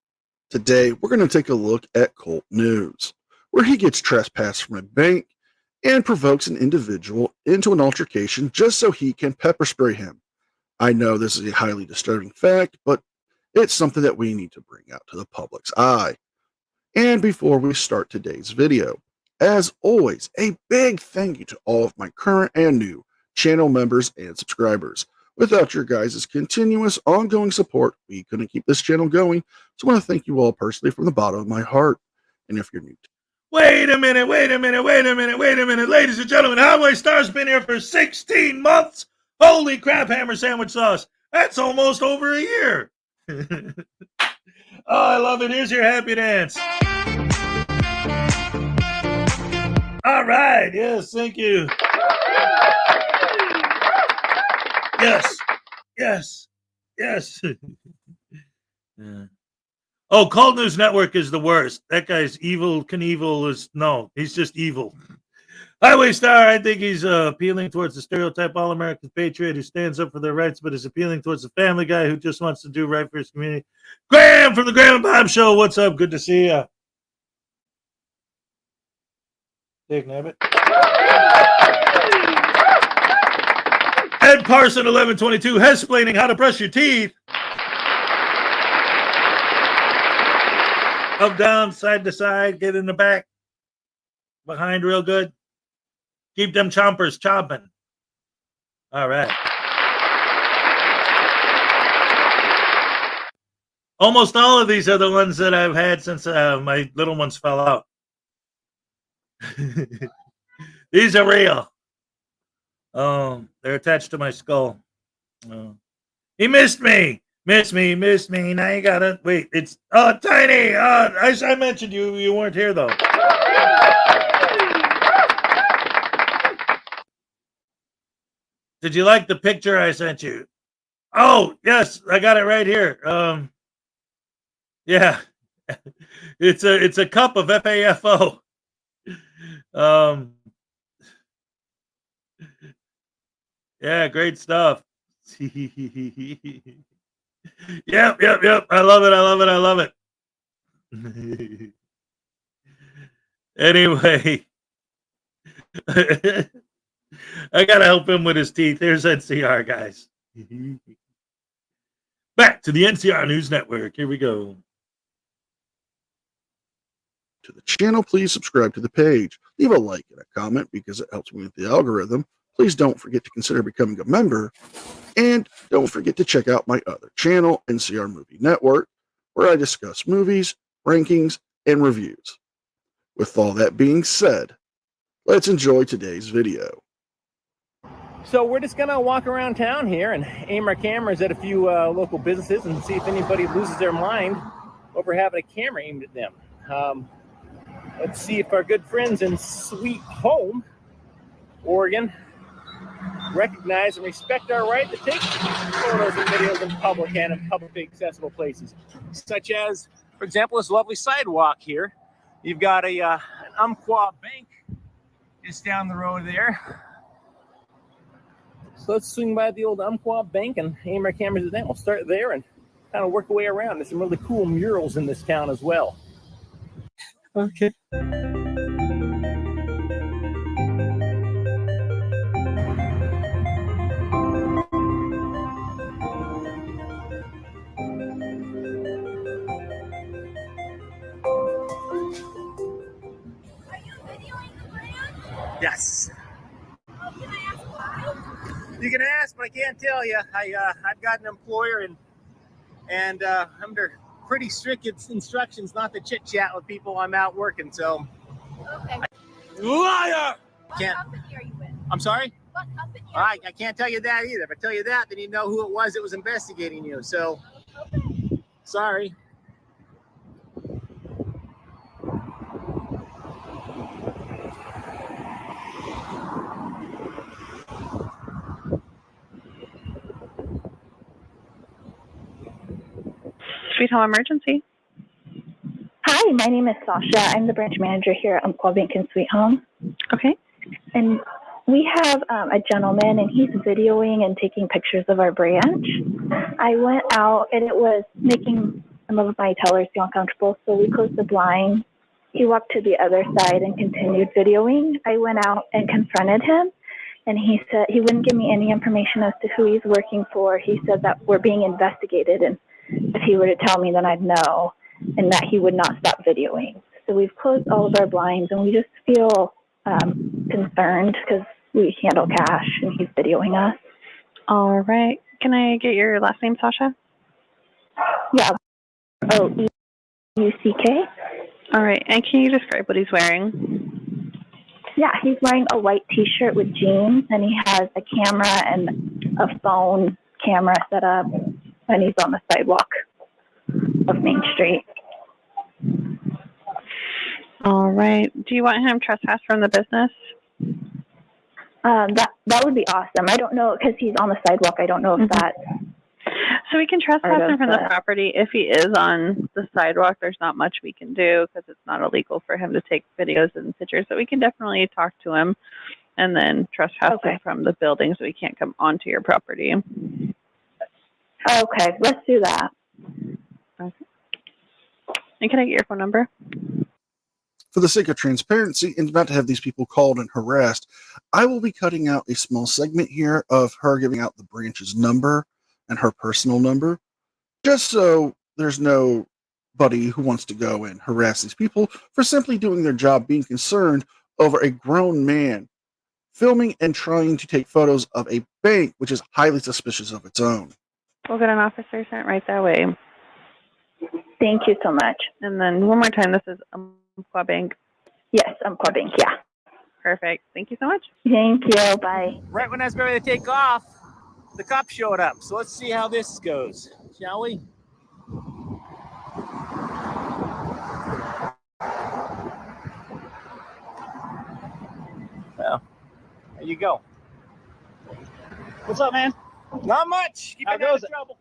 Today, we're going to take a look at Colt News, where he gets trespassed from a bank and provokes an individual into an altercation just so he can pepper spray him. I know this is a highly disturbing fact, but it's something that we need to bring out to the public's eye. And before we start today's video, as always, a big thank you to all of my current and new channel members and subscribers. Without your guys' continuous, ongoing support, we couldn't keep this channel going. So I want to thank you all personally from the bottom of my heart. And if you're new to Wait a minute. Ladies and gentlemen, Highway Star's been here for 16 months. Holy crap, Hammer Sandwich Sauce. That's almost over a year. Oh, I love it. Here's your happy dance. All right. Yes, thank you. Yes. Yeah. Oh, Cult News Network is the worst. That guy's evil. He's just evil. Highway Star, I think he's appealing towards the stereotype all-American patriot who stands up for their rights, but is appealing towards the family guy who just wants to do right for his community. Graham from the Graham and Bob Show. What's up? Good to see ya. Dick Nabbit. Ed Parson 1122 explaining how to brush your teeth. Up, down, side to side, get in the back, behind real good. Keep them chompers chomping. All right. Almost all of these are the ones that I've had since my little ones fell out. These are real. Oh, they're attached to my skull. Oh. He missed me. Miss me. Now you gotta wait. It's Tiny. I mentioned you. You weren't here though. Did you like the picture I sent you? Oh yes, I got it right here. Yeah, it's a cup of FAFO. Yeah, great stuff. Yep. I love it. Anyway, I gotta help him with his teeth. There's NCR, guys. Back to the NCR News Network. Here we go. to the channel, please subscribe to the page. Leave a like and a comment because it helps me with the algorithm. Please don't forget to consider becoming a member. And don't forget to check out my other channel, NCR Movie Network, where I discuss movies, rankings, and reviews. With all that being said, let's enjoy today's video. So we're just gonna walk around town here and aim our cameras at a few local businesses and see if anybody loses their mind over having a camera aimed at them. Let's see if our good friends in Sweet Home, Oregon, recognize and respect our right to take photos and videos in public and in publicly accessible places, such as, for example, this lovely sidewalk here. You've got an Umpqua Bank just down the road there. So let's swing by the old Umpqua Bank and aim our cameras at that. We'll start there and kind of work our way around. There's some really cool murals in this town as well. Okay. Yes. Oh, can I ask why? You can ask, but I can't tell you. I've got an employer and under pretty strict instructions not to chit chat with people I'm out working. So. Okay. Liar! What Can't. company are you with? I'm sorry. What company are you I can't tell you that either. If I tell you that, then you know who it was that was investigating you. So. Okay. Sorry. Sweet Home Emergency. Hi, my name is Sasha. I'm the branch manager here at Umpqua Bank and Sweet Home. Okay. And we have a gentleman, and he's videoing and taking pictures of our branch. I went out, and it was making some of my tellers feel uncomfortable, so we closed the blind. He walked to the other side and continued videoing. I went out and confronted him, and he said he wouldn't give me any information as to who he's working for. He said that we're being investigated, and if he were to tell me, then I'd know, and that he would not stop videoing. So we've closed all of our blinds, and we just feel concerned because we handle cash, and he's videoing us. All right. Can I get your last name, Sasha? Yeah. O-E-U-C-K. All right. And can you describe what he's wearing? Yeah, he's wearing a white T-shirt with jeans, and he has a camera and a phone camera set up, and he's on the sidewalk of Main Street. All right. Do you want him trespassed from the business? That would be awesome. I don't know, because he's on the sidewalk. I don't know if that. So we can trespass him from the property. If he is on the sidewalk, there's not much we can do because it's not illegal for him to take videos and pictures. But we can definitely talk to him and then trespass him from the building so he can't come onto your property. Okay, let's do that. Okay. And can I get your phone number? For the sake of transparency and not to have these people called and harassed, I will be cutting out a small segment here of her giving out the branch's number and her personal number, just so there's nobody who wants to go and harass these people for simply doing their job, being concerned over a grown man filming and trying to take photos of a bank, which is highly suspicious of its own. We'll get an officer sent right that way. Thank you so much. And then one more time, this is Umpqua Bank. Yes, Umpqua Bank, yeah. Perfect. Thank you so much. Thank you. Bye. Right when I was ready to take off, the cops showed up. So let's see how this goes, shall we? Well, there you go. What's up, man? Not much. Keep it out of trouble.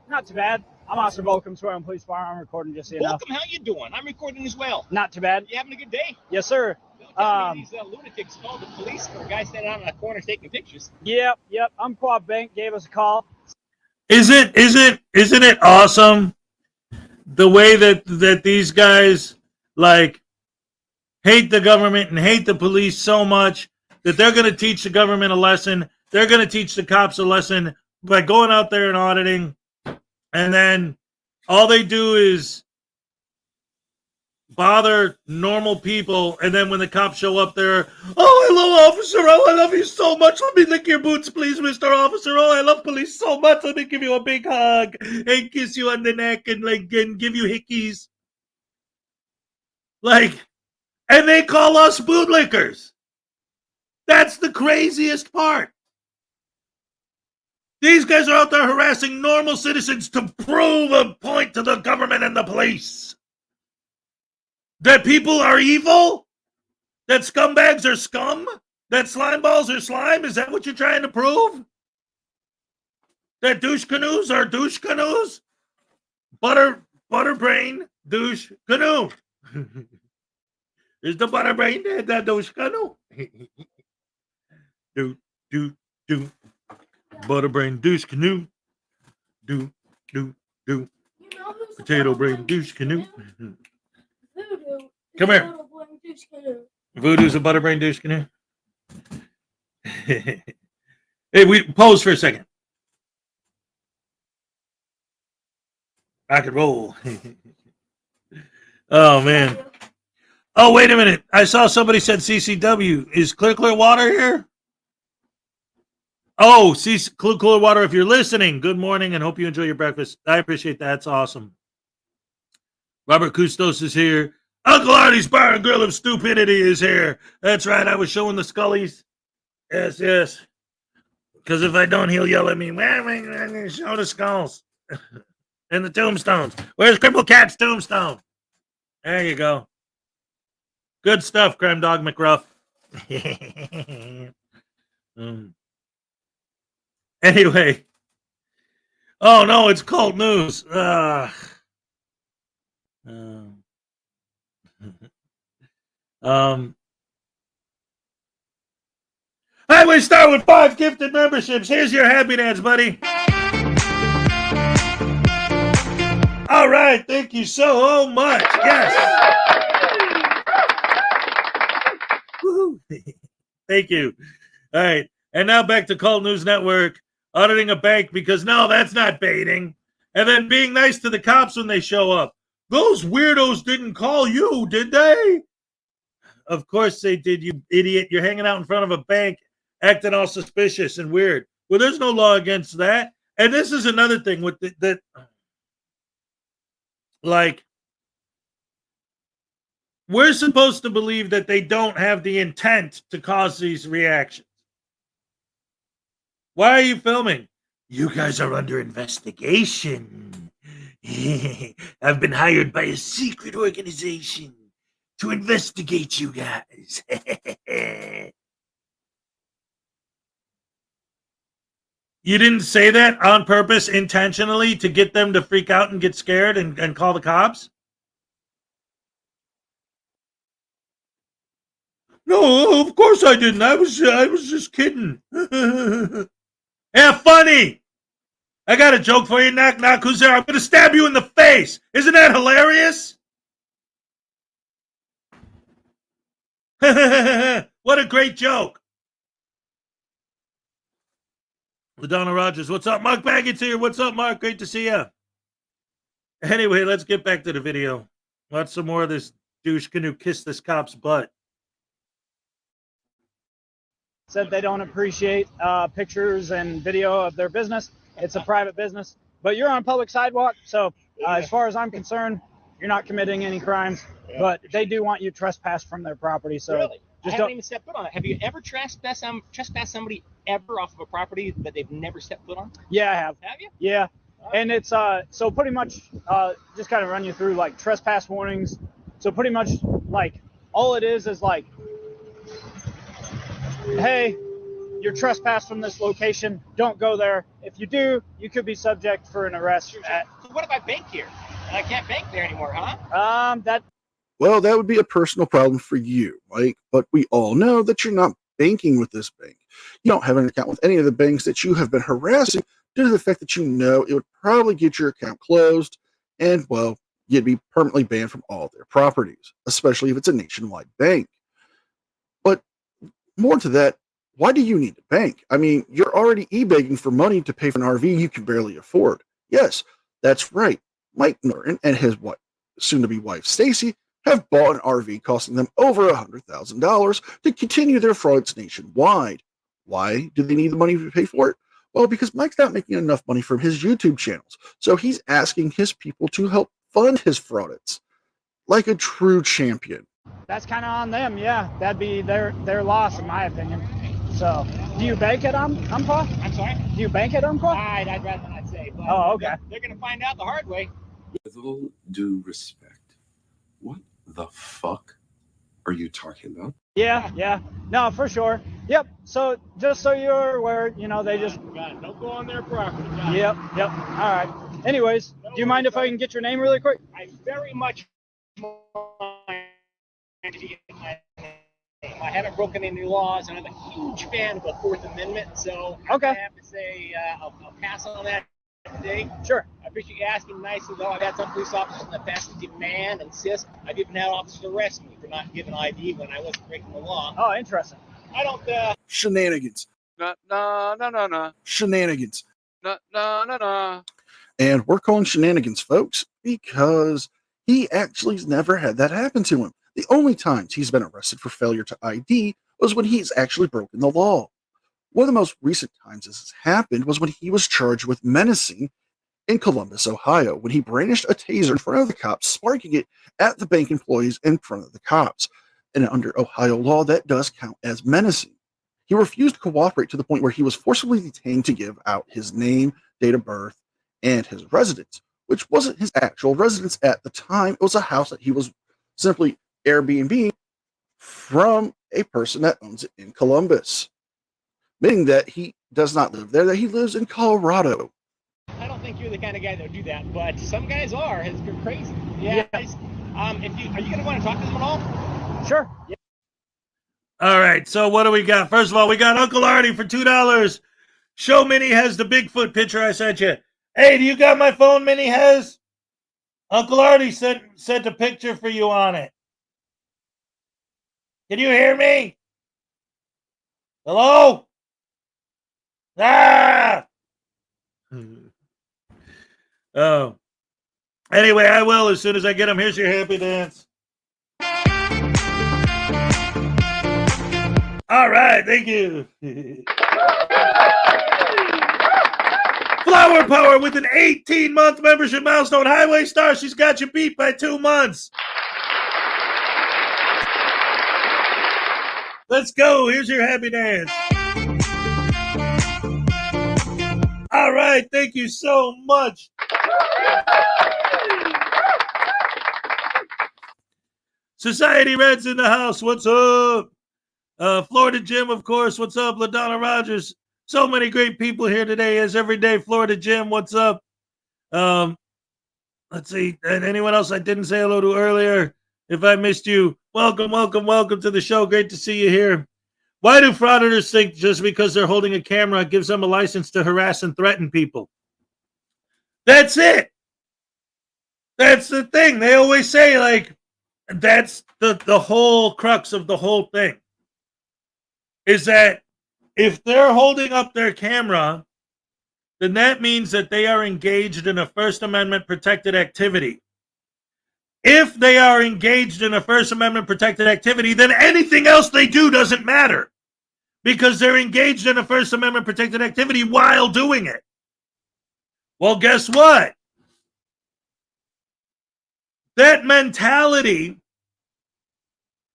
Not too bad. I'm Officer Volcom, Swearing Police Fire. I'm recording just so you know. Welcome, how you doing? I'm recording as well. Not too bad. You having a good day? Yes, sir. Don't tell me these lunatics called the police for a guy standing out on a corner taking pictures. Yep. Umpqua Bank gave us a call. Isn't it awesome the way that these guys like hate the government and hate the police so much that they're going to teach the government a lesson. They're going to teach the cops a lesson by going out there and auditing. And then all they do is bother normal people. And then when the cops show up there, oh, hello, officer. Oh, I love you so much. Let me lick your boots, please, Mr. Officer. Oh, I love police so much. Let me give you a big hug and kiss you on the neck and give you hickeys. And they call us bootlickers. That's the craziest part. These guys are out there harassing normal citizens to prove a point to the government and the police. That people are evil? That scumbags are scum? That slime balls are slime? Is that what you're trying to prove? That douche canoes are douche canoes? Butterbrain douche canoe. Is the butterbrain that douche canoe? do. Butterbrain douche canoe. Do. You know who's Potato brain douche canoe. Voodoo. Come here. Douche canoe. Voodoo's a butterbrain douche canoe. Hey, we pose for a second. Rock and roll. Oh, man. Oh, wait a minute. I saw somebody said CCW. Is Clear Water here? Oh, Clear Water, if you're listening, good morning and hope you enjoy your breakfast. I appreciate that. It's awesome. Robert Custos is here. Uncle Artie's Bar and Grill of Stupidity is here. That's right. I was showing the Scullies. Yes, yes. Because if I don't, he'll yell at me. Show the skulls. And the tombstones. Where's Cripple Cat's tombstone? There you go. Good stuff, Crime Dog McRuff. Anyway. Oh, no, it's cult news. I will start with 5 gifted memberships. Here's your happy dance, buddy. All right, thank you so much. Yes. Woo-hoo. Thank you. All right, and now back to Cult News Network. Auditing a bank because no, that's not baiting. And then being nice to the cops when they show up. Those weirdos didn't call you, did they? Of course they did, you idiot. You're hanging out in front of a bank acting all suspicious and weird. Well, there's no law against that. And this is another thing with that, like, we're supposed to believe that they don't have the intent to cause these reactions. Why are you filming? You guys are under investigation. I've been hired by a secret organization to investigate you guys. You didn't say that on purpose, intentionally, to get them to freak out and get scared and call the cops? No, of course I didn't. I was just kidding. Yeah, funny. I got a joke for you, Knock Knock. Who's there? I'm going to stab you in the face. Isn't that hilarious? What a great joke. LaDonna Rogers, what's up? Mark Baggett's here. What's up, Mark? Great to see you. Anyway, let's get back to the video. Watch some more of this douche canoe kiss this cop's butt. Said they don't appreciate pictures and video of their business. It's a private business. But you're on a public sidewalk, so as far as I'm concerned, you're not committing any crimes. But they do want you trespassed from their property. So Really? I just haven't don't. even stepped foot on it. Have you ever trespassed somebody ever off of a property that they've never stepped foot on? Yeah, I have. Have you? Yeah. And it's so pretty much just kind of run you through like trespass warnings. So pretty much like all it is like, hey, you're trespassed from this location. Don't go there. If you do, you could be subject for an arrest. So what if I bank here? And I can't bank there anymore, huh? Well, that would be a personal problem for you, Mike, but we all know that you're not banking with this bank. You don't have an account with any of the banks that you have been harassing due to the fact that you know it would probably get your account closed and, well, you'd be permanently banned from all their properties, especially if it's a nationwide bank. But more to that, why do you need a bank? I mean, you're already e-begging for money to pay for an RV you can barely afford. Yes, that's right. Mike Norton and his soon-to-be wife, Stacy, have bought an RV costing them over $100,000 to continue their frauds nationwide. Why do they need the money to pay for it? Well, because Mike's not making enough money from his YouTube channels, so he's asking his people to help fund his fraudits, like a true champion. That's kind of on them, yeah. That'd be their loss, in my opinion. So, do you bank at Umpqua? I'm sorry? Do you bank at Umpqua? I'd rather not say. But Oh, okay. They're going to find out the hard way. With all due respect, what the fuck are you talking about? Yeah. No, for sure. Yep. So, just so you're aware, they just... God, don't go on their property. Yep. All right. Anyways, do you mind if I can get your name really quick? I very much mind to get my name. I haven't broken any laws, and I'm a huge fan of the Fourth Amendment, so Okay. I have to say I'll pass on that today. Sure. I appreciate you asking nicely, though. I've had some police officers in the past that demand, insist. I've even had officers arrest me for not giving ID when I wasn't breaking the law. Oh, interesting. I don't... Shenanigans. No. Shenanigans. No. And we're calling shenanigans, folks, because He actually's never had that happen to him. The only times he's been arrested for failure to ID was when he's actually broken the law. One of the most recent times this has happened was when he was charged with menacing in Columbus, Ohio, when he brandished a taser in front of the cops, sparking it at the bank employees in front of the cops. And under Ohio law, that does count as menacing. He refused to cooperate to the point where he was forcibly detained to give out his name, date of birth, and his residence, which wasn't his actual residence at the time. It was a house that he was simply Airbnb from a person that owns it in Columbus, meaning that he does not live there, that he lives in Colorado. I don't think you're the kind of guy that would do that, but some guys are. It's crazy. Yeah. Are you going to want to talk to them at all? Sure. Yeah. All right, so what do we got? First of all, we got Uncle Artie for $2. Show Minnie has the Bigfoot picture I sent you. Hey, do you got my phone, Minnie has? Uncle Artie sent a picture for you on it. Can you hear me? Hello? Ah! Oh. Anyway, I will as soon as I get him. Here's your happy dance. All right, thank you. Flower Power with an 18-month membership milestone. Highway Star, she's got you beat by 2 months. Let's go. Here's your happy dance. All right, thank you so much. Society Reds in the house. What's up? Florida Jim, of course. What's up? LaDonna Rogers. So many great people here today. As every day, Florida Jim. What's up? Let's see. And anyone else I didn't say hello to earlier? If I missed you, welcome to the show. Great to see you here. Why do frauditors think just because they're holding a camera gives them a license to harass and threaten people? That's it. That's the thing. They always say, like, that's the whole crux of the whole thing. Is that if they're holding up their camera, then that means that they are engaged in a First Amendment protected activity. If they are engaged in a First Amendment protected activity, then anything else they do doesn't matter because they're engaged in a First Amendment protected activity while doing it. Well, guess what? That mentality,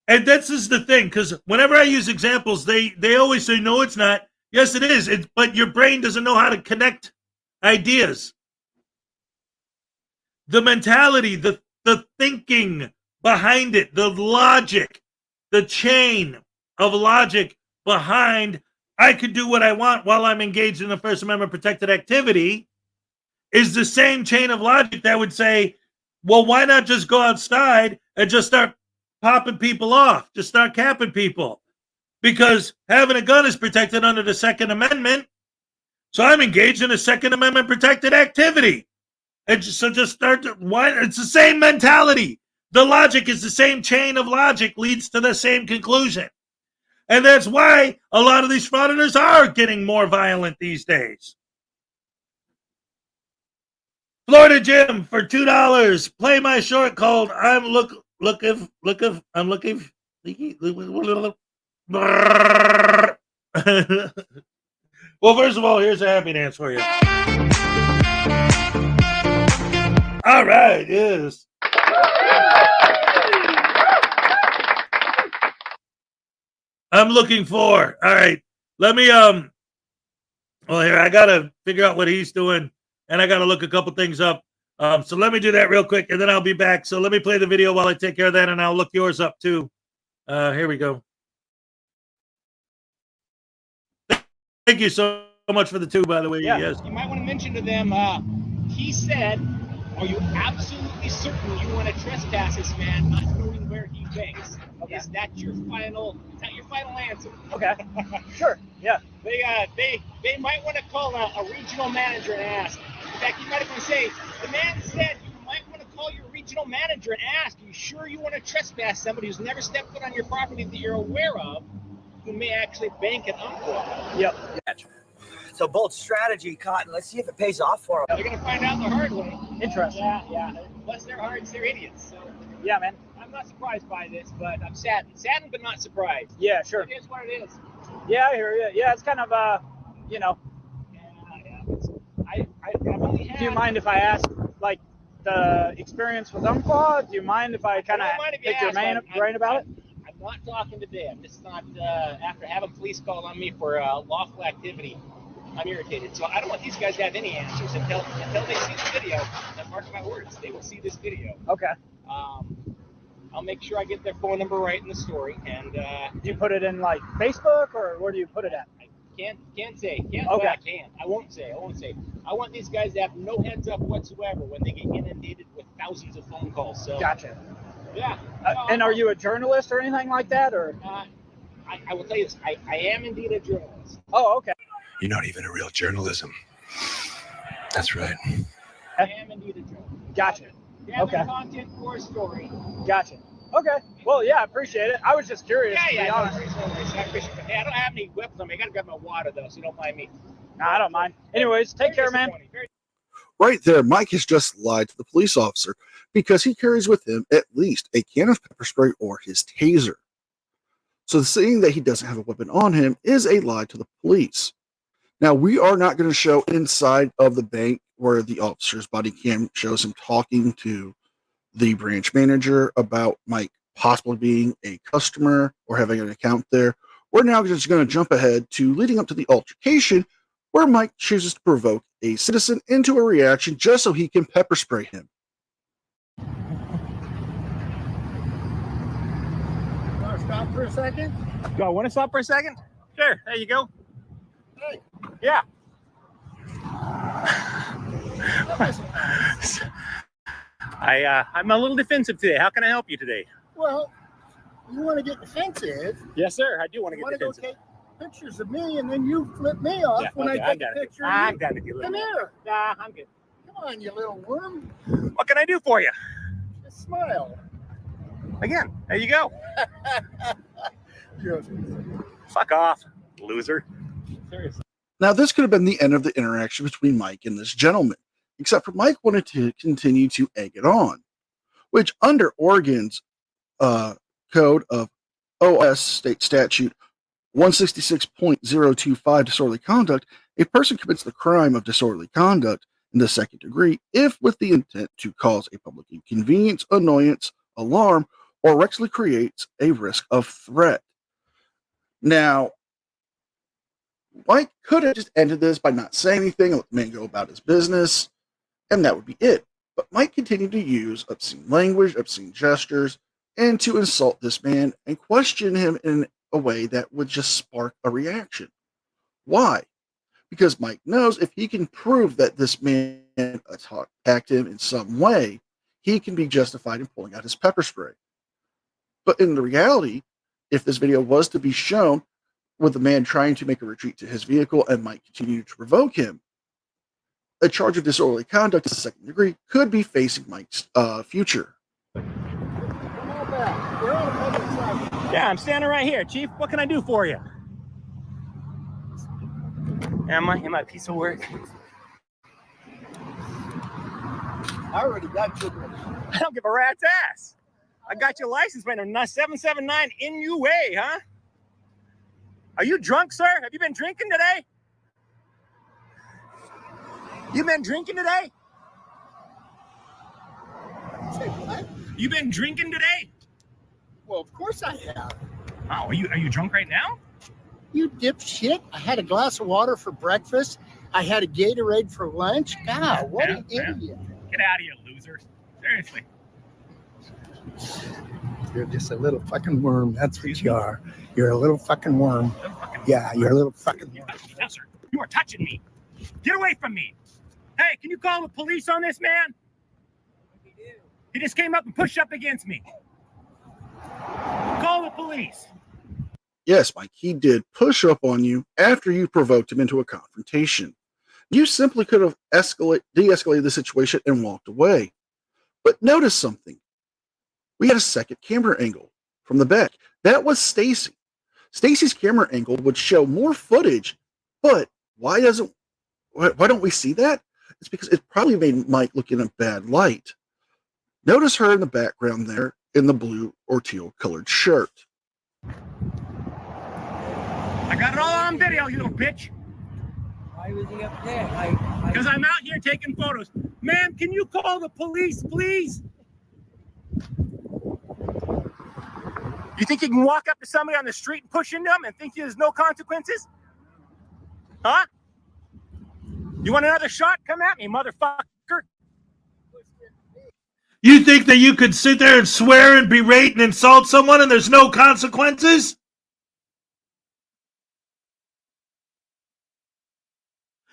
and this is the thing, because whenever I use examples, they always say, no, it's not. Yes, it is. But your brain doesn't know how to connect ideas. The mentality, the thinking behind it, the logic, the chain of logic behind I could do what I want while I'm engaged in a First Amendment protected activity is the same chain of logic that would say, well, why not just go outside and just start popping people off, just start capping people? Because having a gun is protected under the Second Amendment. So I'm engaged in a Second Amendment protected activity. And so just start to, why? It's the same mentality. The logic is the same chain of logic leads to the same conclusion. And that's why a lot of these frauditors are getting more violent these days. Florida Jim for $2. Play my short called I'm looking. Well, first of all, here's a happy dance for you. All right, yes. I'm looking for. All right. Let me well, here I gotta figure out what he's doing, and I gotta look a couple things up. So let me do that real quick, and then I'll be back. So let me play the video while I take care of that, and I'll look yours up too. Here we go. Thank you so much for the $2, by the way. Yeah. Yes. You might want to mention to them, he said, are you absolutely certain you want to trespass this man, not knowing where he banks? Okay. Is that your final answer? Okay. Sure. Yeah. They might want to call a regional manager and ask. In fact, you might want to say, the man said you might want to call your regional manager and ask, are you sure you want to trespass somebody who's never stepped foot on your property that you're aware of, who may actually bank at Umpqua? Yep. It's a bold strategy, Cotton. Let's see if it pays off for them. They're going to find out the hard way. Interesting. Yeah. Bless their hearts, they're idiots. So Yeah, man. I'm not surprised by this, but I'm saddened but not surprised. Yeah, sure. It is what it is. Yeah, I hear you. Yeah, it's kind of you know. I've only had. Do you mind if I ask, like, the experience with Umpqua? Do you mind if I kind of pick your brain about it? I'm not talking today. I'm just not, after having police call on me for lawful activity, I'm irritated. So I don't want these guys to have any answers until they see the video. And mark my words, they will see this video. Okay. I'll make sure I get their phone number right in the story. And do you put it in, like, Facebook, or where do you put it at? Can't say. Okay. Well, I won't say. I want these guys to have no heads up whatsoever when they get inundated with thousands of phone calls. So. Gotcha. Yeah. And are you a journalist or anything like that, or? I will tell you this. I am indeed a journalist. Oh, okay. You're not even a real journalism. That's right. I am indeed a journalist. Gotcha. Gathering content for a story. Gotcha. Okay. Well, yeah, I appreciate it. I was just curious, to be honest. I appreciate it. Hey, I don't have any weapons on me. I gotta grab my water though, so don't mind me. Nah, I don't mind. Anyways, take care, man. Right there, Mike has just lied to the police officer because he carries with him at least a can of pepper spray or his taser. So saying that he doesn't have a weapon on him is a lie to the police. Now, we are not going to show inside of the bank where the officer's body cam shows him talking to the branch manager about Mike possibly being a customer or having an account there. We're now just going to jump ahead to leading up to the altercation where Mike chooses to provoke a citizen into a reaction just so he can pepper spray him. Want to stop for a second? Do I want to stop for a second? Sure. There you go. Hey. Yeah. I'm a little defensive today. How can I help you today? Well, you want to get defensive. Yes, sir. I do want to You get want to defensive. go take pictures of me, and then you flip me off when I take a picture of you. I'm done with you. Come here. Nah, I'm good. Come on, you little worm. What can I do for you? Just smile. Again, there you go. Fuck off, loser. Seriously. Now, this could have been the end of the interaction between Mike and this gentleman, except for Mike wanted to continue to egg it on, which under Oregon's code of OS state statute 166.025 disorderly conduct, a person commits the crime of disorderly conduct in the second degree if with the intent to cause a public inconvenience, annoyance, alarm, or recklessly creates a risk of threat. Now, Mike could have just ended this by not saying anything, let the man go about his business, and that would be it. But Mike continued to use obscene language, obscene gestures, and to insult this man and question him in a way that would just spark a reaction. Why? Because Mike knows if he can prove that this man attacked him in some way, he can be justified in pulling out his pepper spray. But in the reality, if this video was to be shown with the man trying to make a retreat to his vehicle and Mike continued to provoke him, a charge of disorderly conduct in the second degree could be facing Mike's future. Come on back. We're on a public sidewalk. Yeah, I'm standing right here, Chief. What can I do for you? Am I a piece of work? I already got you. I don't give a rat's ass. I got your license plate on 779 NUA, huh? Are you drunk, sir? Have you been drinking today? You been drinking today? Say what? You been drinking today? Well, of course I have. Oh, are you drunk right now? You dipshit. I had a glass of water for breakfast. I had a Gatorade for lunch. God, what an idiot. Get out of here, loser. Seriously. You're just a little fucking worm. That's what you are. You're a little fucking worm. Yeah, you're a little fucking worm. No, sir. You are touching me. Get away from me. Hey, can you call the police on this man? He just came up and pushed up against me. Call the police. Yes, Mike, he did push up on you after you provoked him into a confrontation. You simply could have de-escalated the situation and walked away. But notice something. We had a second camera angle from the back. That was Stacy. Stacy's camera angle would show more footage, but why don't we see that? It's because it probably made Mike look in a bad light. Notice her in the background there in the blue or teal colored shirt. I got it all on video, you little bitch. Why was he up there? Because I'm out here taking photos. Ma'am, can you call the police, please? You think you can walk up to somebody on the street and push into them and think there's no consequences? Huh? You want another shot? Come at me, motherfucker. You think that you could sit there and swear and berate and insult someone and there's no consequences?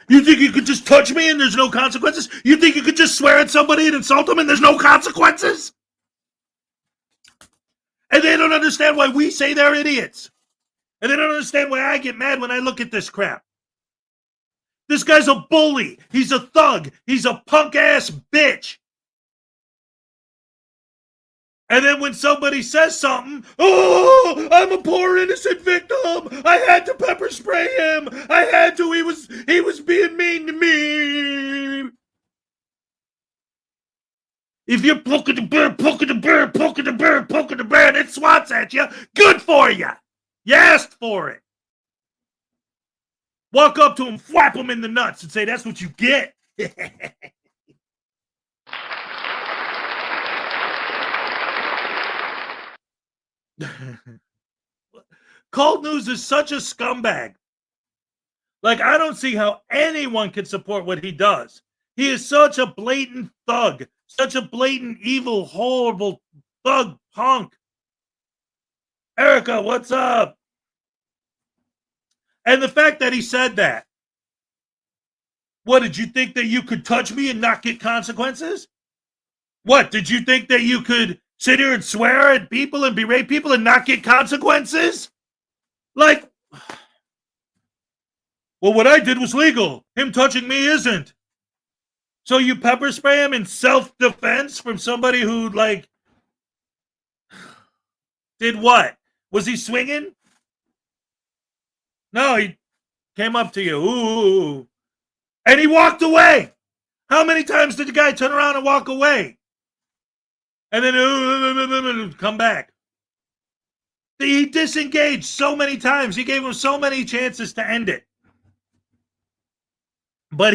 You think you could just touch me and there's no consequences? You think you could just swear at somebody and insult them and there's no consequences? And they don't understand why we say they're idiots. And they don't understand why I get mad when I look at this crap. This guy's a bully. He's a thug. He's a punk-ass bitch. And then when somebody says something, oh, I'm a poor innocent victim. I had to pepper spray him. I had to. He was being mean to me. If you're poking the bear, poking the bear, poking the bear, poking the bear, and it swats at you, good for you. You asked for it. Walk up to him, whap him in the nuts, and say, that's what you get. Cold News is such a scumbag. Like, I don't see how anyone can support what he does. He is such a blatant thug, such a blatant, evil, horrible thug punk. Erica, what's up? And the fact that he said that. What, did you think that you could touch me and not get consequences? What, did you think that you could sit here and swear at people and berate people and not get consequences? Like, well, what I did was legal. Him touching me isn't. So you pepper spray him in self-defense from somebody who, like, did what? Was he swinging? No, he came up to you. Ooh. And he walked away. How many times did the guy turn around and walk away? And then come back. He disengaged so many times. He gave him so many chances to end it. But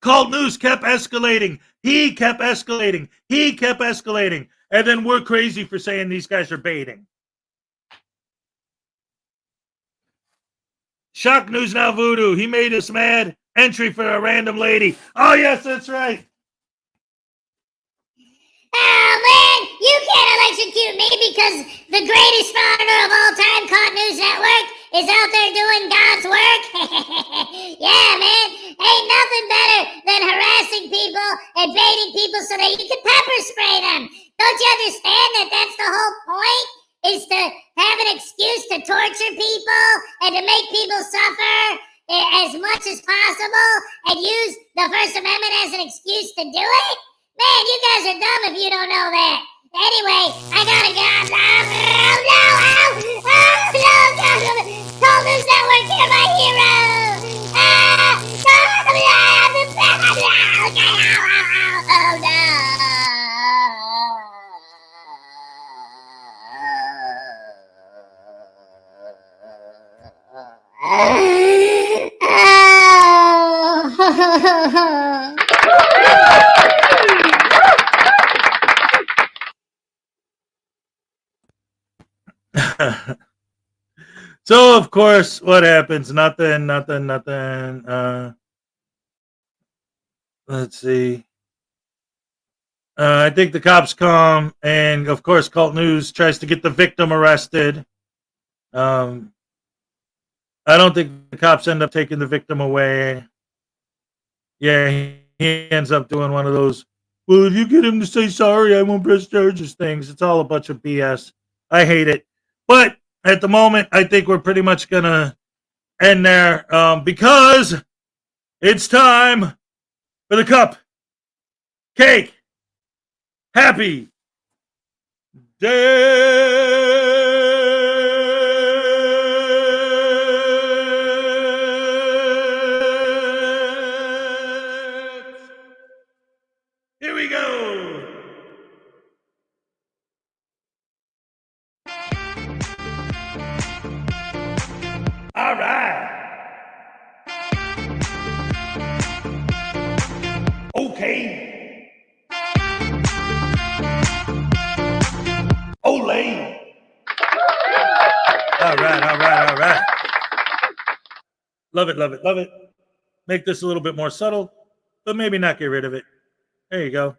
Cold News kept escalating. He kept escalating. He kept escalating. And then we're crazy for saying these guys are baiting. Shock News Now Voodoo. He made us mad. Entry for a random lady. Oh, yes, that's right. Oh man, you can't electrocute me because the greatest frauditor of all time, Cold News Network, is out there doing God's work. Yeah, man, ain't nothing better than harassing people and baiting people so that you can pepper spray them. Don't you understand that that's the whole point? Is to have an excuse to torture people and to make people suffer as much as possible and use the First Amendment as an excuse to do it? Man, you guys are dumb if you don't know that. Anyway, I gotta go. No. Cold News Network, you're my hero. Oh, So, of course, what happens? Nothing. Let's see. I think the cops come, and, of course, Cult News tries to get the victim arrested. I don't think the cops end up taking the victim away. Yeah, he ends up doing one of those, well, if you get him to say sorry, I won't press charges things. It's all a bunch of BS. I hate it. But at the moment, I think we're pretty much going to end there because it's time for the cup cake happy day. Here we go. All right. Okay. Ole. All right. Love it. Make this a little bit more subtle, but maybe not get rid of it. There you go.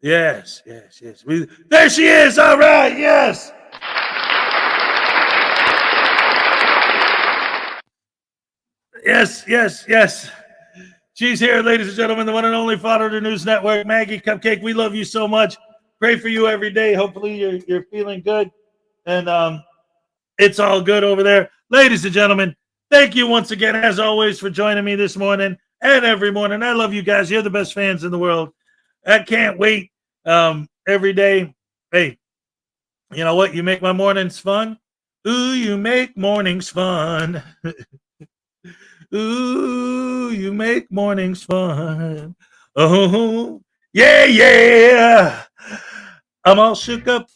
Yes. There she is. All right. Yes. Yes. She's here, ladies and gentlemen, the one and only Frauditors News Network, Maggie Cupcake. We love you so much. Pray for you every day. Hopefully you're feeling good. And it's all good over there. Ladies and gentlemen, thank you once again, as always, for joining me this morning and every morning. I love you guys. You're the best fans in the world. I can't wait every day. Hey, you know what? You make my mornings fun. Ooh, you make mornings fun. Ooh, you make mornings fun. Oh, yeah. I'm all shook up.